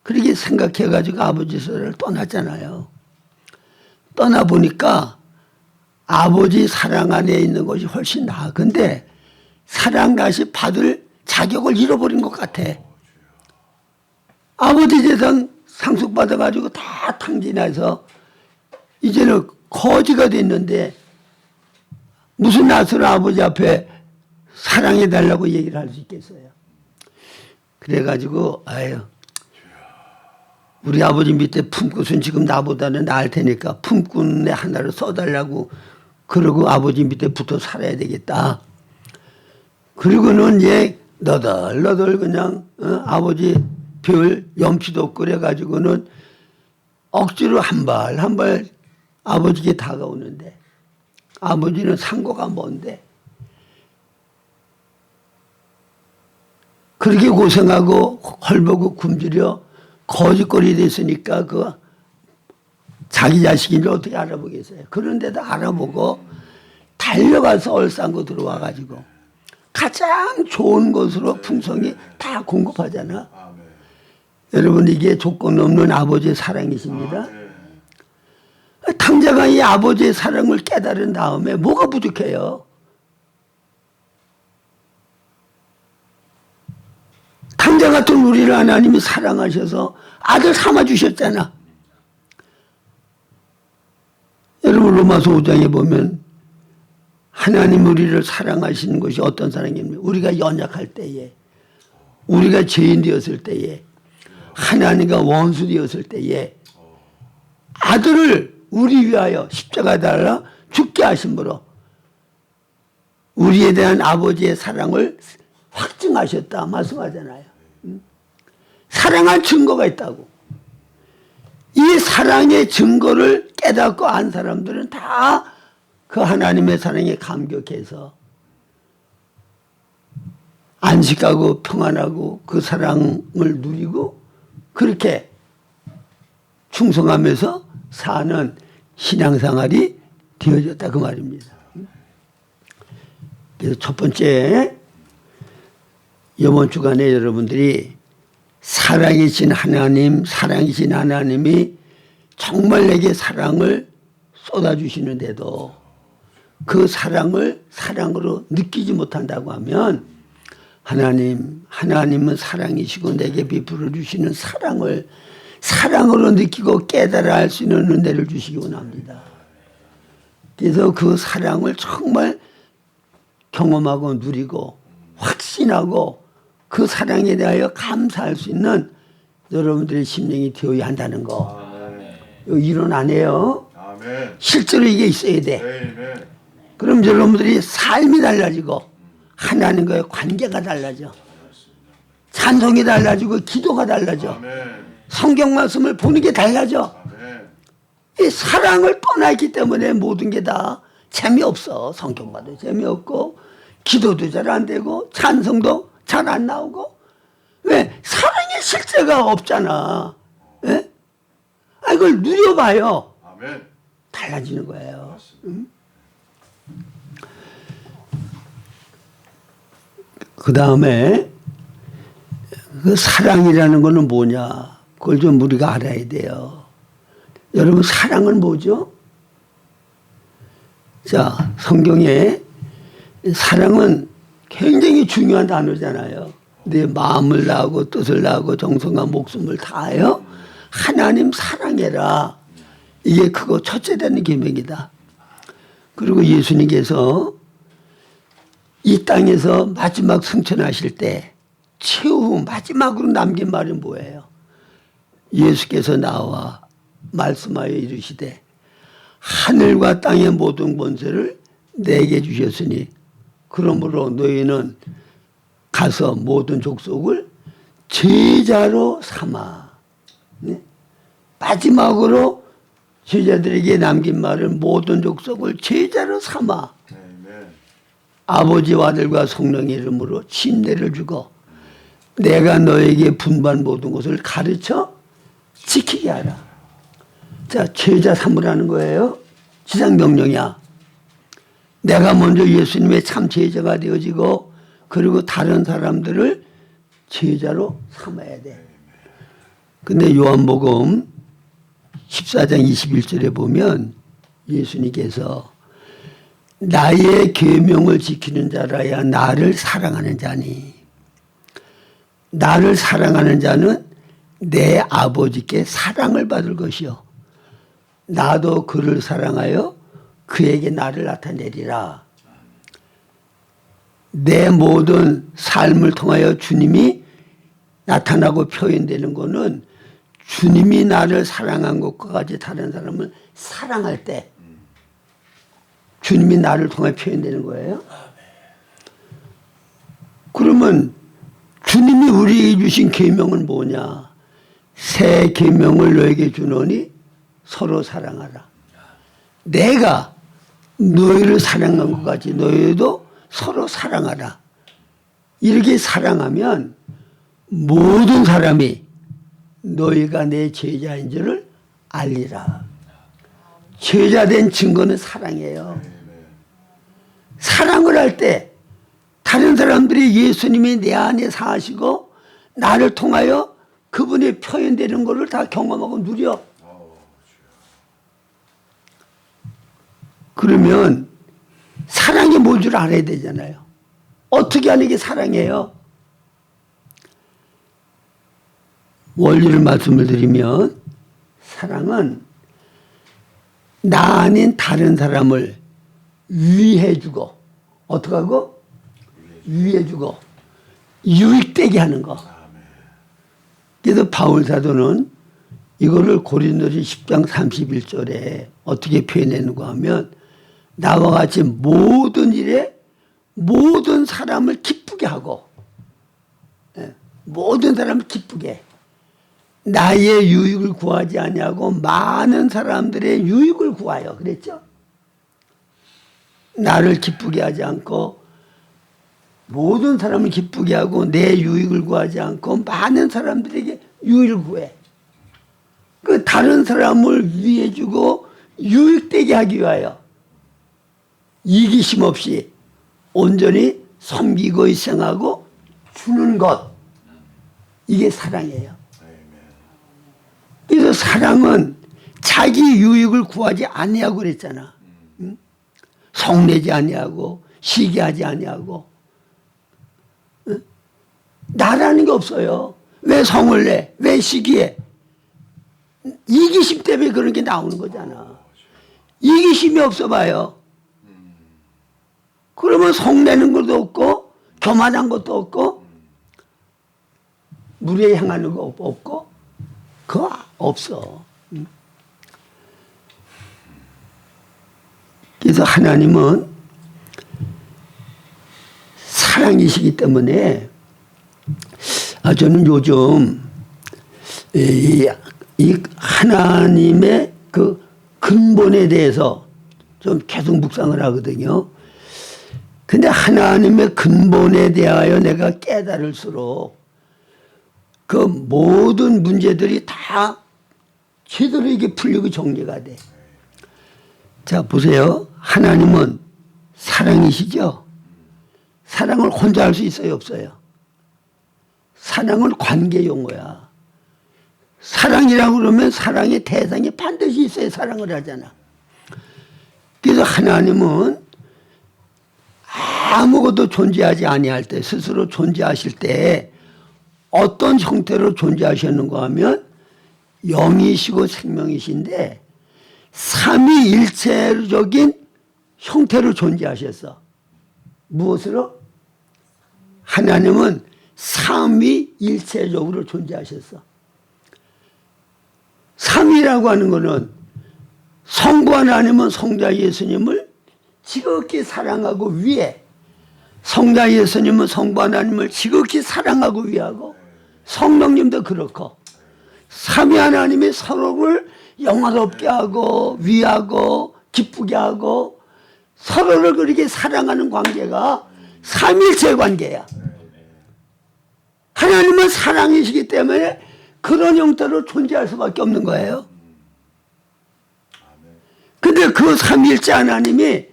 [SPEAKER 2] 그렇게 생각해가지고 아버지 세상을 떠났잖아요. 떠나보니까 아버지 사랑 안에 있는 것이 훨씬 나아. 근데 사랑 다시 받을 자격을 잃어버린 것 같아. 아버지 재산 상속받아가지고 다 탕진해서 이제는 거지가 됐는데 무슨 낯으로 아버지 앞에 사랑해달라고 얘기를 할 수 있겠어요. 그래가지고 아유 우리 아버지 밑에 품꾼은 지금 나보다는 나을 테니까 품꾼의 하나를 써달라고 그러고 아버지 밑에 붙어 살아야 되겠다. 그리고는 얘 너덜너덜 그냥 아버지 별 염치도 끓여가지고는 억지로 한 발 한 발 아버지께 다가오는데 아버지는 상고가 뭔데 그렇게 고생하고 헐벗고 굶주려 거짓거리 됐으니까 그 자기 자식인지 어떻게 알아보겠어요. 그런데도 알아보고 달려가서 얼싸고 들어와가지고 가장 좋은 것으로 풍성히 다 공급하잖아. 여러분 이게 조건 없는 아버지의 사랑이십니다. 탕자가 이 아버지의 사랑을 깨달은 다음에 뭐가 부족해요? 탕자 같은 우리를 하나님이 사랑하셔서 아들 삼아주셨잖아. 여러분 로마서 5장에 보면 하나님 우리를 사랑하시는 것이 어떤 사랑입니까? 우리가 연약할 때에 우리가 죄인 되었을 때에 하나님과 원수 되었을 때에 아들을 우리 위하여 십자가에 달아 죽게 하심으로 우리에 대한 아버지의 사랑을 확증하셨다 말씀하잖아요. 사랑한 증거가 있다고. 이 사랑의 증거를 깨닫고 안 사람들은 다 그 하나님의 사랑에 감격해서 안식하고 평안하고 그 사랑을 누리고 그렇게 충성하면서 사는 신앙생활이 되어졌다 그 말입니다. 그래서 첫 번째, 이번 주간에 여러분들이 사랑이신 하나님이 정말 내게 사랑을 쏟아주시는데도 그 사랑을 사랑으로 느끼지 못한다고 하면 하나님은 사랑이시고 내게 베풀어 주시는 사랑을 사랑으로 느끼고 깨달아 알 수 있는 은혜를 주시기 원합니다. 그래서 그 사랑을 정말 경험하고 누리고 확신하고 그 사랑에 대하여 감사할 수 있는 여러분들의 심령이 되어야 한다는 거. 이론 안 해요. 실제로 이게 있어야 돼. 그럼 여러분들이 삶이 달라지고 하나님과의 관계가 달라져. 찬송이 달라지고 기도가 달라져. 성경 말씀을 보는 게 달라져. 이 사랑을 떠나기 때문에 모든 게 다 재미없어. 성경 봐도 재미없고 기도도 잘 안 되고 찬송도 잘 안 나오고. 왜? 사랑의 실제가 없잖아. 예? 이걸 누려봐요. 달라지는 거예요. 그 다음에 그 사랑이라는 거는 뭐냐? 그걸 좀 우리가 알아야 돼요. 여러분 사랑은 뭐죠? 자, 성경에 사랑은 굉장히 중요한 단어잖아요. 내 마음을 다하고 뜻을 다하고 정성과 목숨을 다하여 하나님 사랑해라. 이게 그거 첫째 되는 계명이다. 그리고 예수님께서 이 땅에서 마지막 승천하실 때 최후 마지막으로 남긴 말이 뭐예요? 예수께서 나와 말씀하여 이르시되 하늘과 땅의 모든 권세를 내게 주셨으니 그러므로 너희는 가서 모든 족속을 제자로 삼아. 네? 마지막으로 제자들에게 남긴 말은 모든 족속을 제자로 삼아. 아버지와 아들과 성령의 이름으로 침례를 주고 내가 너에게 분반 모든 것을 가르쳐 지키게 하라. 자, 제자 삼으라는 거예요. 지상명령이야. 내가 먼저 예수님의 참 제자가 되어지고 그리고 다른 사람들을 제자로 삼아야 돼. 근데 요한복음 14장 21절에 보면 예수님께서 나의 계명을 지키는 자라야 나를 사랑하는 자니 나를 사랑하는 자는 내 아버지께 사랑을 받을 것이요 나도 그를 사랑하여 그에게 나를 나타내리라. 내 모든 삶을 통하여 주님이 나타나고 표현되는 것은 주님이 나를 사랑한 것과 같이 다른 사람을 사랑할 때 주님이 나를 통해 표현되는 거예요. 그러면 주님이 우리에게 주신 계명은 뭐냐? 새 계명을 너에게 주노니 서로 사랑하라. 내가 너희를 사랑한 것 같이 너희도 서로 사랑하라. 이렇게 사랑하면 모든 사람이 너희가 내 제자인 줄을 알리라. 제자된 증거는 사랑이에요. 사랑을 할 때 다른 사람들이 예수님이 내 안에 사시고 나를 통하여 그분이 표현되는 것을 다 경험하고 누려. 그러면 사랑이 뭔 줄 알아야 되잖아요. 어떻게 하는 게 사랑이에요? 원리를 말씀을 드리면 사랑은 나 아닌 다른 사람을 위해주고 어떻게 하고? 위해주고 유익되게 하는 거. 그래서 바울 사도는 이거를 고린도서 10장 31절에 어떻게 표현했는가 하면 나와 같이 모든 일에 모든 사람을 기쁘게 하고, 모든 사람을 기쁘게 해. 나의 유익을 구하지 아니하고 많은 사람들의 유익을 구하여. 그랬죠? 나를 기쁘게 하지 않고 모든 사람을 기쁘게 하고 내 유익을 구하지 않고 많은 사람들에게 유익을 구해. 그 다른 사람을 위해 주고 유익되게 하기 위하여 이기심 없이 온전히 섬기고 희생하고 주는 것, 이게 사랑이에요. 그래서 사랑은 자기 유익을 구하지 아니하고 그랬잖아. 응? 성내지 아니하고 시기하지 아니하고, 응? 나라는 게 없어요. 왜 성을 내? 왜 시기해? 이기심 때문에 그런 게 나오는 거잖아. 이기심이 없어 봐요. 그러면 성내는 것도 없고 교만한 것도 없고 물에 향하는 거 없고 그거 없어. 그래서 하나님은 사랑이시기 때문에 저는 요즘 이 하나님의 그 근본에 대해서 좀 계속 묵상을 하거든요. 근데 하나님의 근본에 대하여 내가 깨달을수록 그 모든 문제들이 다 제대로 이게 풀리고 정리가 돼. 자, 보세요. 하나님은 사랑이시죠? 사랑을 혼자 할 수 있어요, 없어요? 사랑은 관계 용어야. 사랑이라고 그러면 사랑의 대상이 반드시 있어야 사랑을 하잖아. 그래서 하나님은 아무것도 존재하지 아니할 때, 스스로 존재하실 때 어떤 형태로 존재하셨는가 하면 영이시고 생명이신데 삼위일체적인 형태로 존재하셨어. 무엇으로? 하나님은 삼위일체적으로 존재하셨어. 삼위라고 하는 것은 성부 하나님은 성자 예수님을 지극히 사랑하고 위해, 성자 예수님은 성부 하나님을 지극히 사랑하고 위하고, 성령님도 그렇고, 삼위 하나님이 서로를 영화롭게 하고 위하고 기쁘게 하고 서로를 그렇게 사랑하는 관계가 삼일체 관계야. 하나님은 사랑이시기 때문에 그런 형태로 존재할 수밖에 없는 거예요. 근데 그 삼일체 하나님이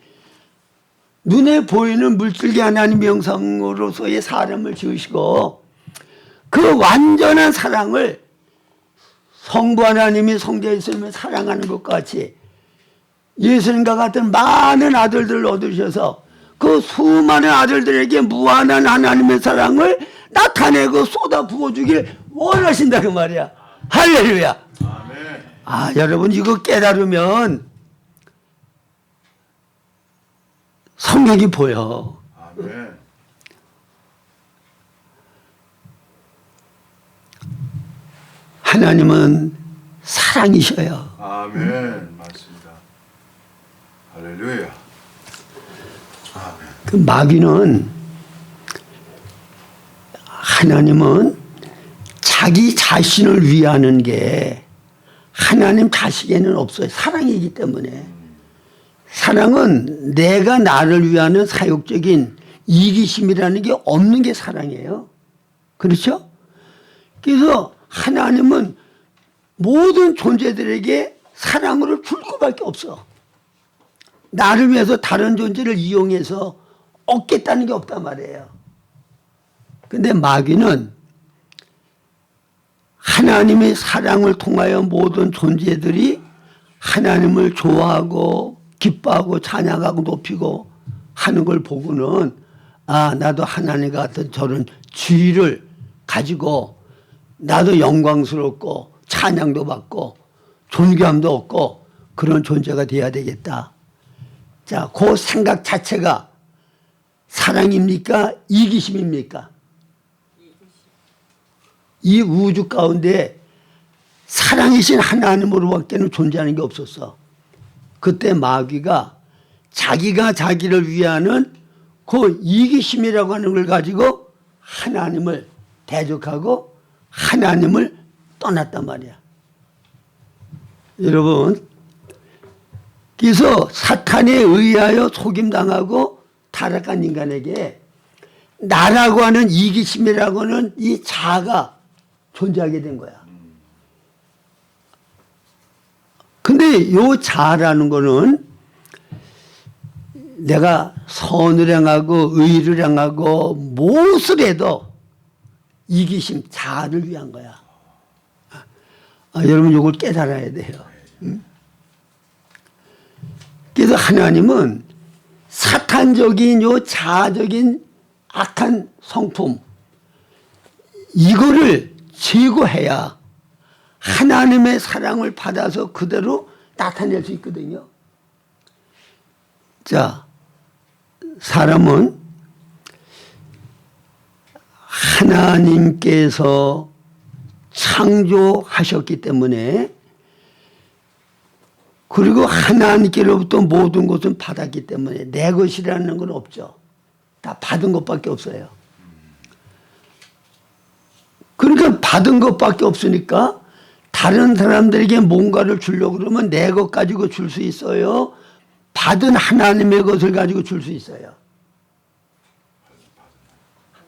[SPEAKER 2] 눈에 보이는 물질계 하나님의 형상으로서의 사람을 지으시고 그 완전한 사랑을 성부 하나님이 성자 예수님을 사랑하는 것 같이 예수님과 같은 많은 아들들을 얻으셔서 그 수많은 아들들에게 무한한 하나님의 사랑을 나타내고 쏟아 부어주길 원하신다 그 말이야. 할렐루야. 아멘. 여러분 이거 깨달으면 성경이 보여. 아멘. 하나님은 사랑이셔요.
[SPEAKER 1] 아멘. 맞습니다. 할렐루야. 아멘.
[SPEAKER 2] 그 마귀는 하나님은 자기 자신을 위하는 게 하나님 자식에는 없어요. 사랑이기 때문에. 사랑은 내가 나를 위하는 사욕적인 이기심이라는 게 없는 게 사랑이에요. 그렇죠? 그래서 하나님은 모든 존재들에게 사랑으로 줄 것밖에 없어. 나를 위해서 다른 존재를 이용해서 얻겠다는 게 없단 말이에요. 근데 마귀는 하나님의 사랑을 통하여 모든 존재들이 하나님을 좋아하고 기뻐하고 찬양하고 높이고 하는 걸 보고는 나도 하나님과 같은 저런 지위를 가지고 나도 영광스럽고 찬양도 받고 존귀함도 얻고 그런 존재가 돼야 되겠다. 자, 그 생각 자체가 사랑입니까? 이기심입니까? 이 우주 가운데 사랑이신 하나님으로밖에는 존재하는 게 없었어. 그때 마귀가 자기가 자기를 위하는 그 이기심이라고 하는 걸 가지고 하나님을 대적하고 하나님을 떠났단 말이야. 여러분, 그래서 사탄에 의하여 속임당하고 타락한 인간에게 나라고 하는 이기심이라고 하는 이 자아가 존재하게 된 거야. 근데 요 자아라는 거는 내가 선을 행하고 의를 행하고 무엇을 해도 이기심, 자아를 위한 거야. 여러분 이걸 깨달아야 돼요. 그래서 하나님은 사탄적인 요 자아적인 악한 성품 이거를 제거해야 하나님의 사랑을 받아서 그대로 나타낼 수 있거든요. 자, 사람은 하나님께서 창조하셨기 때문에 그리고 하나님께로부터 모든 것은 받았기 때문에 내 것이라는 건 없죠. 다 받은 것밖에 없어요. 그러니까 받은 것밖에 없으니까 다른 사람들에게 뭔가를 주려고 그러면 내 것 가지고 줄 수 있어요. 받은 하나님의 것을 가지고 줄 수 있어요.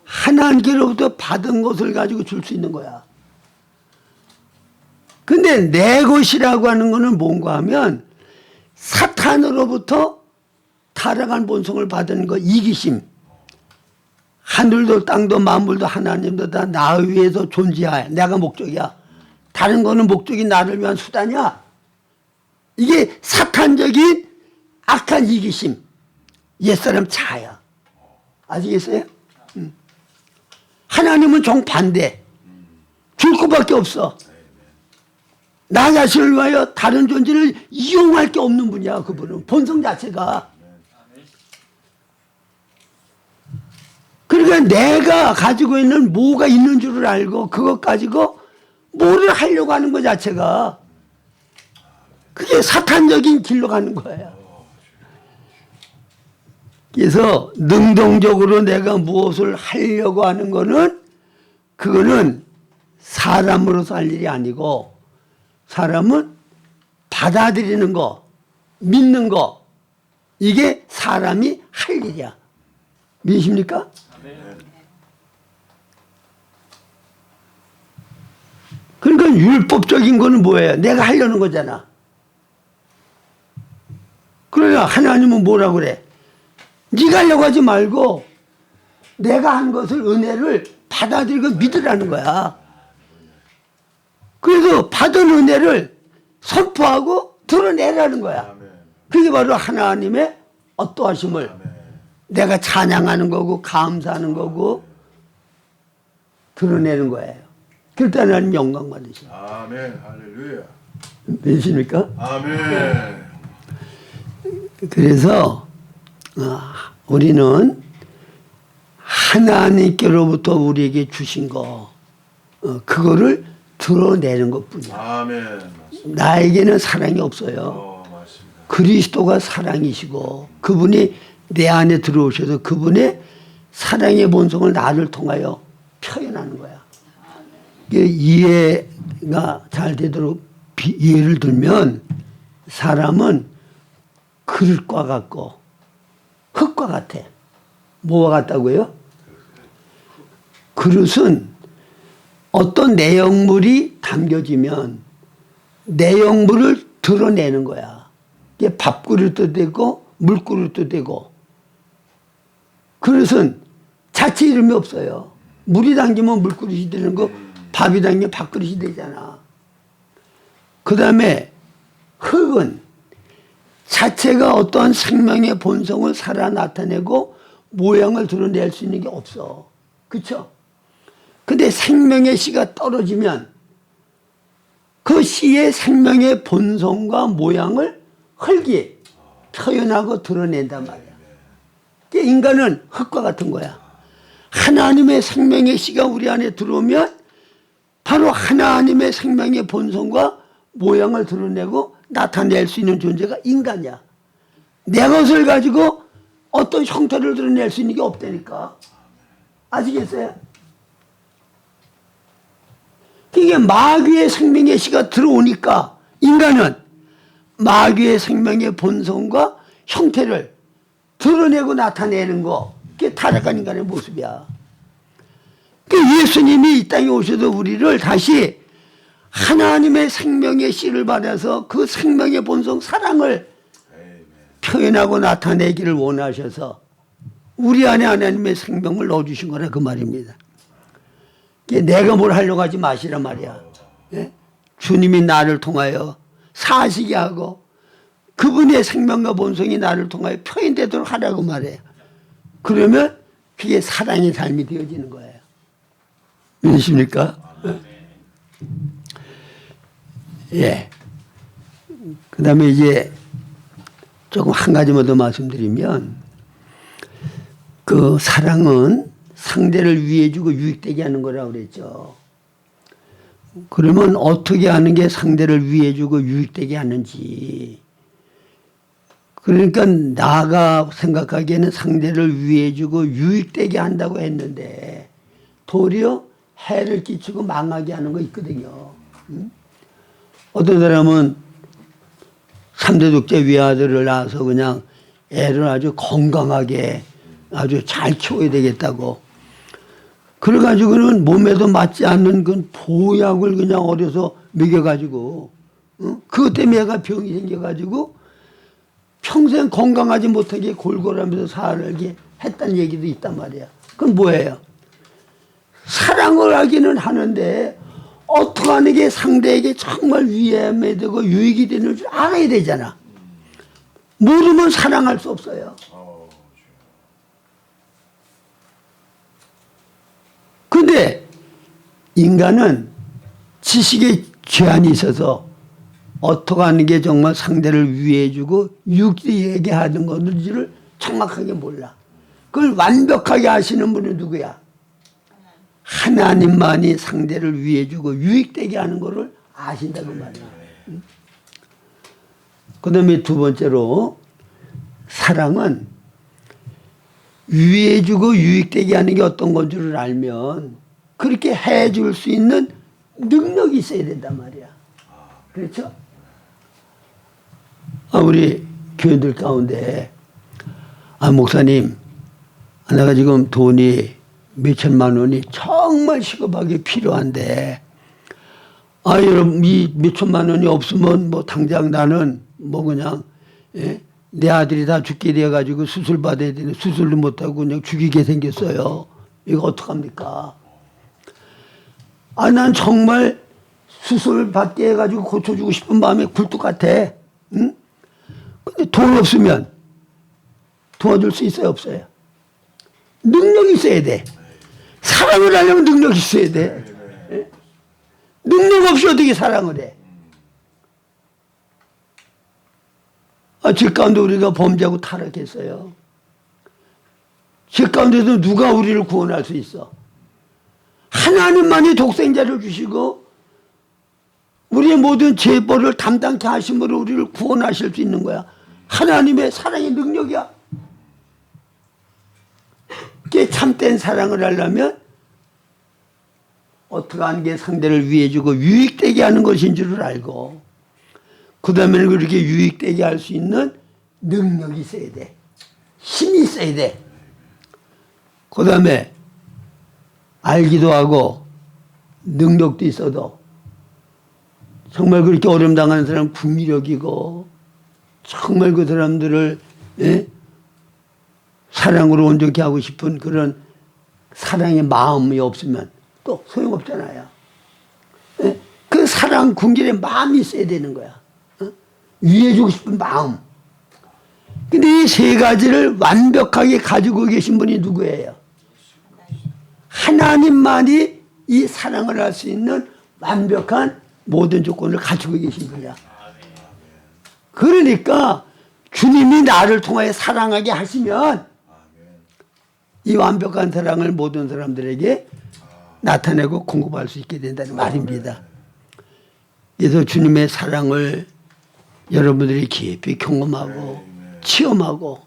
[SPEAKER 2] 하나님께로부터 받은 것을 가지고 줄 수 있는 거야. 근데 내 것이라고 하는 거는 뭔가 하면 사탄으로부터 타락한 본성을 받은 거, 이기심. 하늘도 땅도 만물도 하나님도 다 나 위에서 존재해. 내가 목적이야. 다른 거는 목적이 나를 위한 수단이야. 이게 사탄적인 악한 이기심. 옛사람 자아야. 아시겠어요? 하나님은 정반대. 줄 것밖에 없어. 나 자신을 위하여 다른 존재를 이용할 게 없는 분이야. 그분은 본성 자체가. 그러니까 내가 가지고 있는 뭐가 있는 줄을 알고 그것 가지고 뭐를 하려고 하는 것 자체가 그게 사탄적인 길로 가는 거예요. 그래서 능동적으로 내가 무엇을 하려고 하는 거는 그거는 사람으로서 할 일이 아니고 사람은 받아들이는 거, 믿는 거, 이게 사람이 할 일이야. 믿으십니까? 그러니까 율법적인 거는 뭐예요? 내가 하려는 거잖아. 그러나 하나님은 뭐라고 그래? 네가 하려고 하지 말고 내가 한 것을 은혜를 받아들이고 믿으라는 거야. 그래서 받은 은혜를 선포하고 드러내라는 거야. 그게 바로 하나님의 어떠하심을 내가 찬양하는 거고 감사하는 거고 드러내는 거예요. 그럴 때 하나님 영광 받으시죠.
[SPEAKER 1] 아멘. 할렐루야.
[SPEAKER 2] 믿으십니까?
[SPEAKER 1] 아멘.
[SPEAKER 2] 그래서 우리는 하나님께로부터 우리에게 주신 거 그거를 드러내는 것뿐이야.
[SPEAKER 1] 아멘. 맞습니다.
[SPEAKER 2] 나에게는 사랑이 없어요.
[SPEAKER 1] 맞습니다.
[SPEAKER 2] 그리스도가 사랑이시고 그분이 내 안에 들어오셔서 그분의 사랑의 본성을 나를 통하여 표현하는 거야. 이해가 잘 되도록 예를 들면 사람은 그릇과 같고 흙과 같아. 뭐와 같다고요? 그릇은 어떤 내용물이 담겨지면 내용물을 드러내는 거야. 이게 밥그릇도 되고 물그릇도 되고. 그릇은 자체 이름이 없어요. 물이 담기면 물그릇이 되는 거, 밥이 담기면 밥그릇이 되잖아. 그 다음에 흙은 자체가 어떠한 생명의 본성을 살아 나타내고 모양을 드러낼 수 있는 게 없어. 그쵸? 근데 생명의 씨가 떨어지면 그 씨의 생명의 본성과 모양을 흙이 표현하고 드러낸단 말이야. 인간은 흙과 같은 거야. 하나님의 생명의 씨가 우리 안에 들어오면 바로 하나님의 생명의 본성과 모양을 드러내고 나타낼 수 있는 존재가 인간이야. 내 것을 가지고 어떤 형태를 드러낼 수 있는 게 없다니까. 아시겠어요? 이게 마귀의 생명의 씨가 들어오니까 인간은 마귀의 생명의 본성과 형태를 드러내고 나타내는 거, 그게 타락한 인간의 모습이야. 그 예수님이 이 땅에 오셔서 우리를 다시 하나님의 생명의 씨를 받아서 그 생명의 본성 사랑을 표현하고 나타내기를 원하셔서 우리 안에 하나님의 생명을 넣어주신 거라 그 말입니다. 내가 뭘 하려고 하지 마시란 말이야. 예? 주님이 나를 통하여 사시게 하고 그분의 생명과 본성이 나를 통하여 표현되도록 하라고 말해요. 그러면 그게 사랑의 삶이 되어지는 거예요. 믿으십니까? 예. 그 다음에 이제 조금 한 가지만 더 말씀드리면, 그 사랑은 상대를 위해주고 유익되게 하는 거라고 그랬죠. 그러면 어떻게 하는 게 상대를 위해주고 유익되게 하는지. 그러니까 나가 생각하기에는 상대를 위해주고 유익되게 한다고 했는데 도리어 해를 끼치고 망하게 하는 거 있거든요. 어떤 사람은 3대 독재 위아들을 낳아서 그냥 애를 아주 건강하게 아주 잘 키워야 되겠다고. 그래가지고는 몸에도 맞지 않는 그 보약을 그냥 어려서 먹여가지고, 그것 때문에 애가 병이 생겨가지고 평생 건강하지 못하게 골골하면서 살게 했다는 얘기도 있단 말이야. 그건 뭐예요? 사랑을 하기는 하는데 어떻게 하는 게 상대에게 정말 위험이 되고 유익이 되는 줄 알아야 되잖아. 모르면 사랑할 수 없어요. 근데 인간은 지식의 제한이 있어서 어떻게 하는 게 정말 상대를 위해주고 유익되게 하는 건지를 정확하게 몰라. 그걸 완벽하게 아시는 분은 누구야? 하나님만이 상대를 위해주고 유익되게 하는 것을 아신다고 말이야. 그 다음에 두 번째로 사랑은 위해주고 유익되게 하는 게 어떤 건 줄을 알면 그렇게 해줄 수 있는 능력이 있어야 된단 말이야. 그렇죠? 우리 교인들 가운데 목사님, 내가 지금 돈이 몇천만 원이 정말 시급하게 필요한데 여러분 이 몇천만 원이 없으면 뭐 당장 나는 뭐 그냥 내 아들이 다 죽게 돼가지고 수술 받아야 되는 수술도 못하고 그냥 죽이게 생겼어요. 이거 어떡합니까? 난 정말 수술 받게 해가지고 고쳐주고 싶은 마음에 굴뚝 같아. 응? 근데 돈 없으면 도와줄 수 있어요, 없어요? 능력이 있어야 돼. 사랑을 하려면 능력이 있어야 돼. 네? 능력 없이 어떻게 사랑을 해? 집 가운데 우리가 범죄하고 타락했어요. 집 가운데서 누가 우리를 구원할 수 있어? 하나님만이 독생자를 주시고 우리의 모든 죄벌을 담당케 하심으로 우리를 구원하실 수 있는 거야. 하나님의 사랑의 능력이야. 그게 참된 사랑을 하려면 어떻게 하는 게 상대를 위해주고 유익되게 하는 것인 줄을 알고 그 다음에는 그렇게 유익되게 할 수 있는 능력이 있어야 돼. 힘이 있어야 돼. 그 다음에 알기도 하고 능력도 있어도 정말 그렇게 어려움 당하는 사람은 국리력이고 정말 그 사람들을 사랑으로 온전케 하고 싶은 그런 사랑의 마음이 없으면 또 소용없잖아요. 그 사랑 군결의 마음이 있어야 되는 거야. 위해주고 싶은 마음. 근데 이 세 가지를 완벽하게 가지고 계신 분이 누구예요? 하나님만이 이 사랑을 할 수 있는 완벽한 모든 조건을 가지고 계신 분이야. 그러니까 주님이 나를 통하여 사랑하게 하시면 이 완벽한 사랑을 모든 사람들에게 나타내고 공급할 수 있게 된다는 말입니다. 그래서 주님의 사랑을 여러분들이 깊이 경험하고 체험하고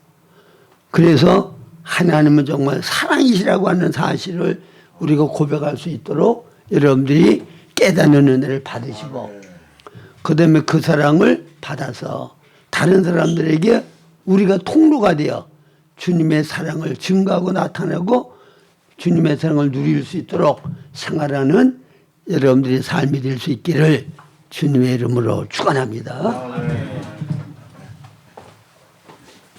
[SPEAKER 2] 그래서 하나님은 정말 사랑이시라고 하는 사실을 우리가 고백할 수 있도록 여러분들이 깨닫는 은혜를 받으시고 그다음에 그 사랑을 받아서 다른 사람들에게 우리가 통로가 되어 주님의 사랑을 증거하고 나타내고 주님의 사랑을 누릴 수 있도록 생활하는 여러분들의 삶이 될 수 있기를 주님의 이름으로 축원합니다.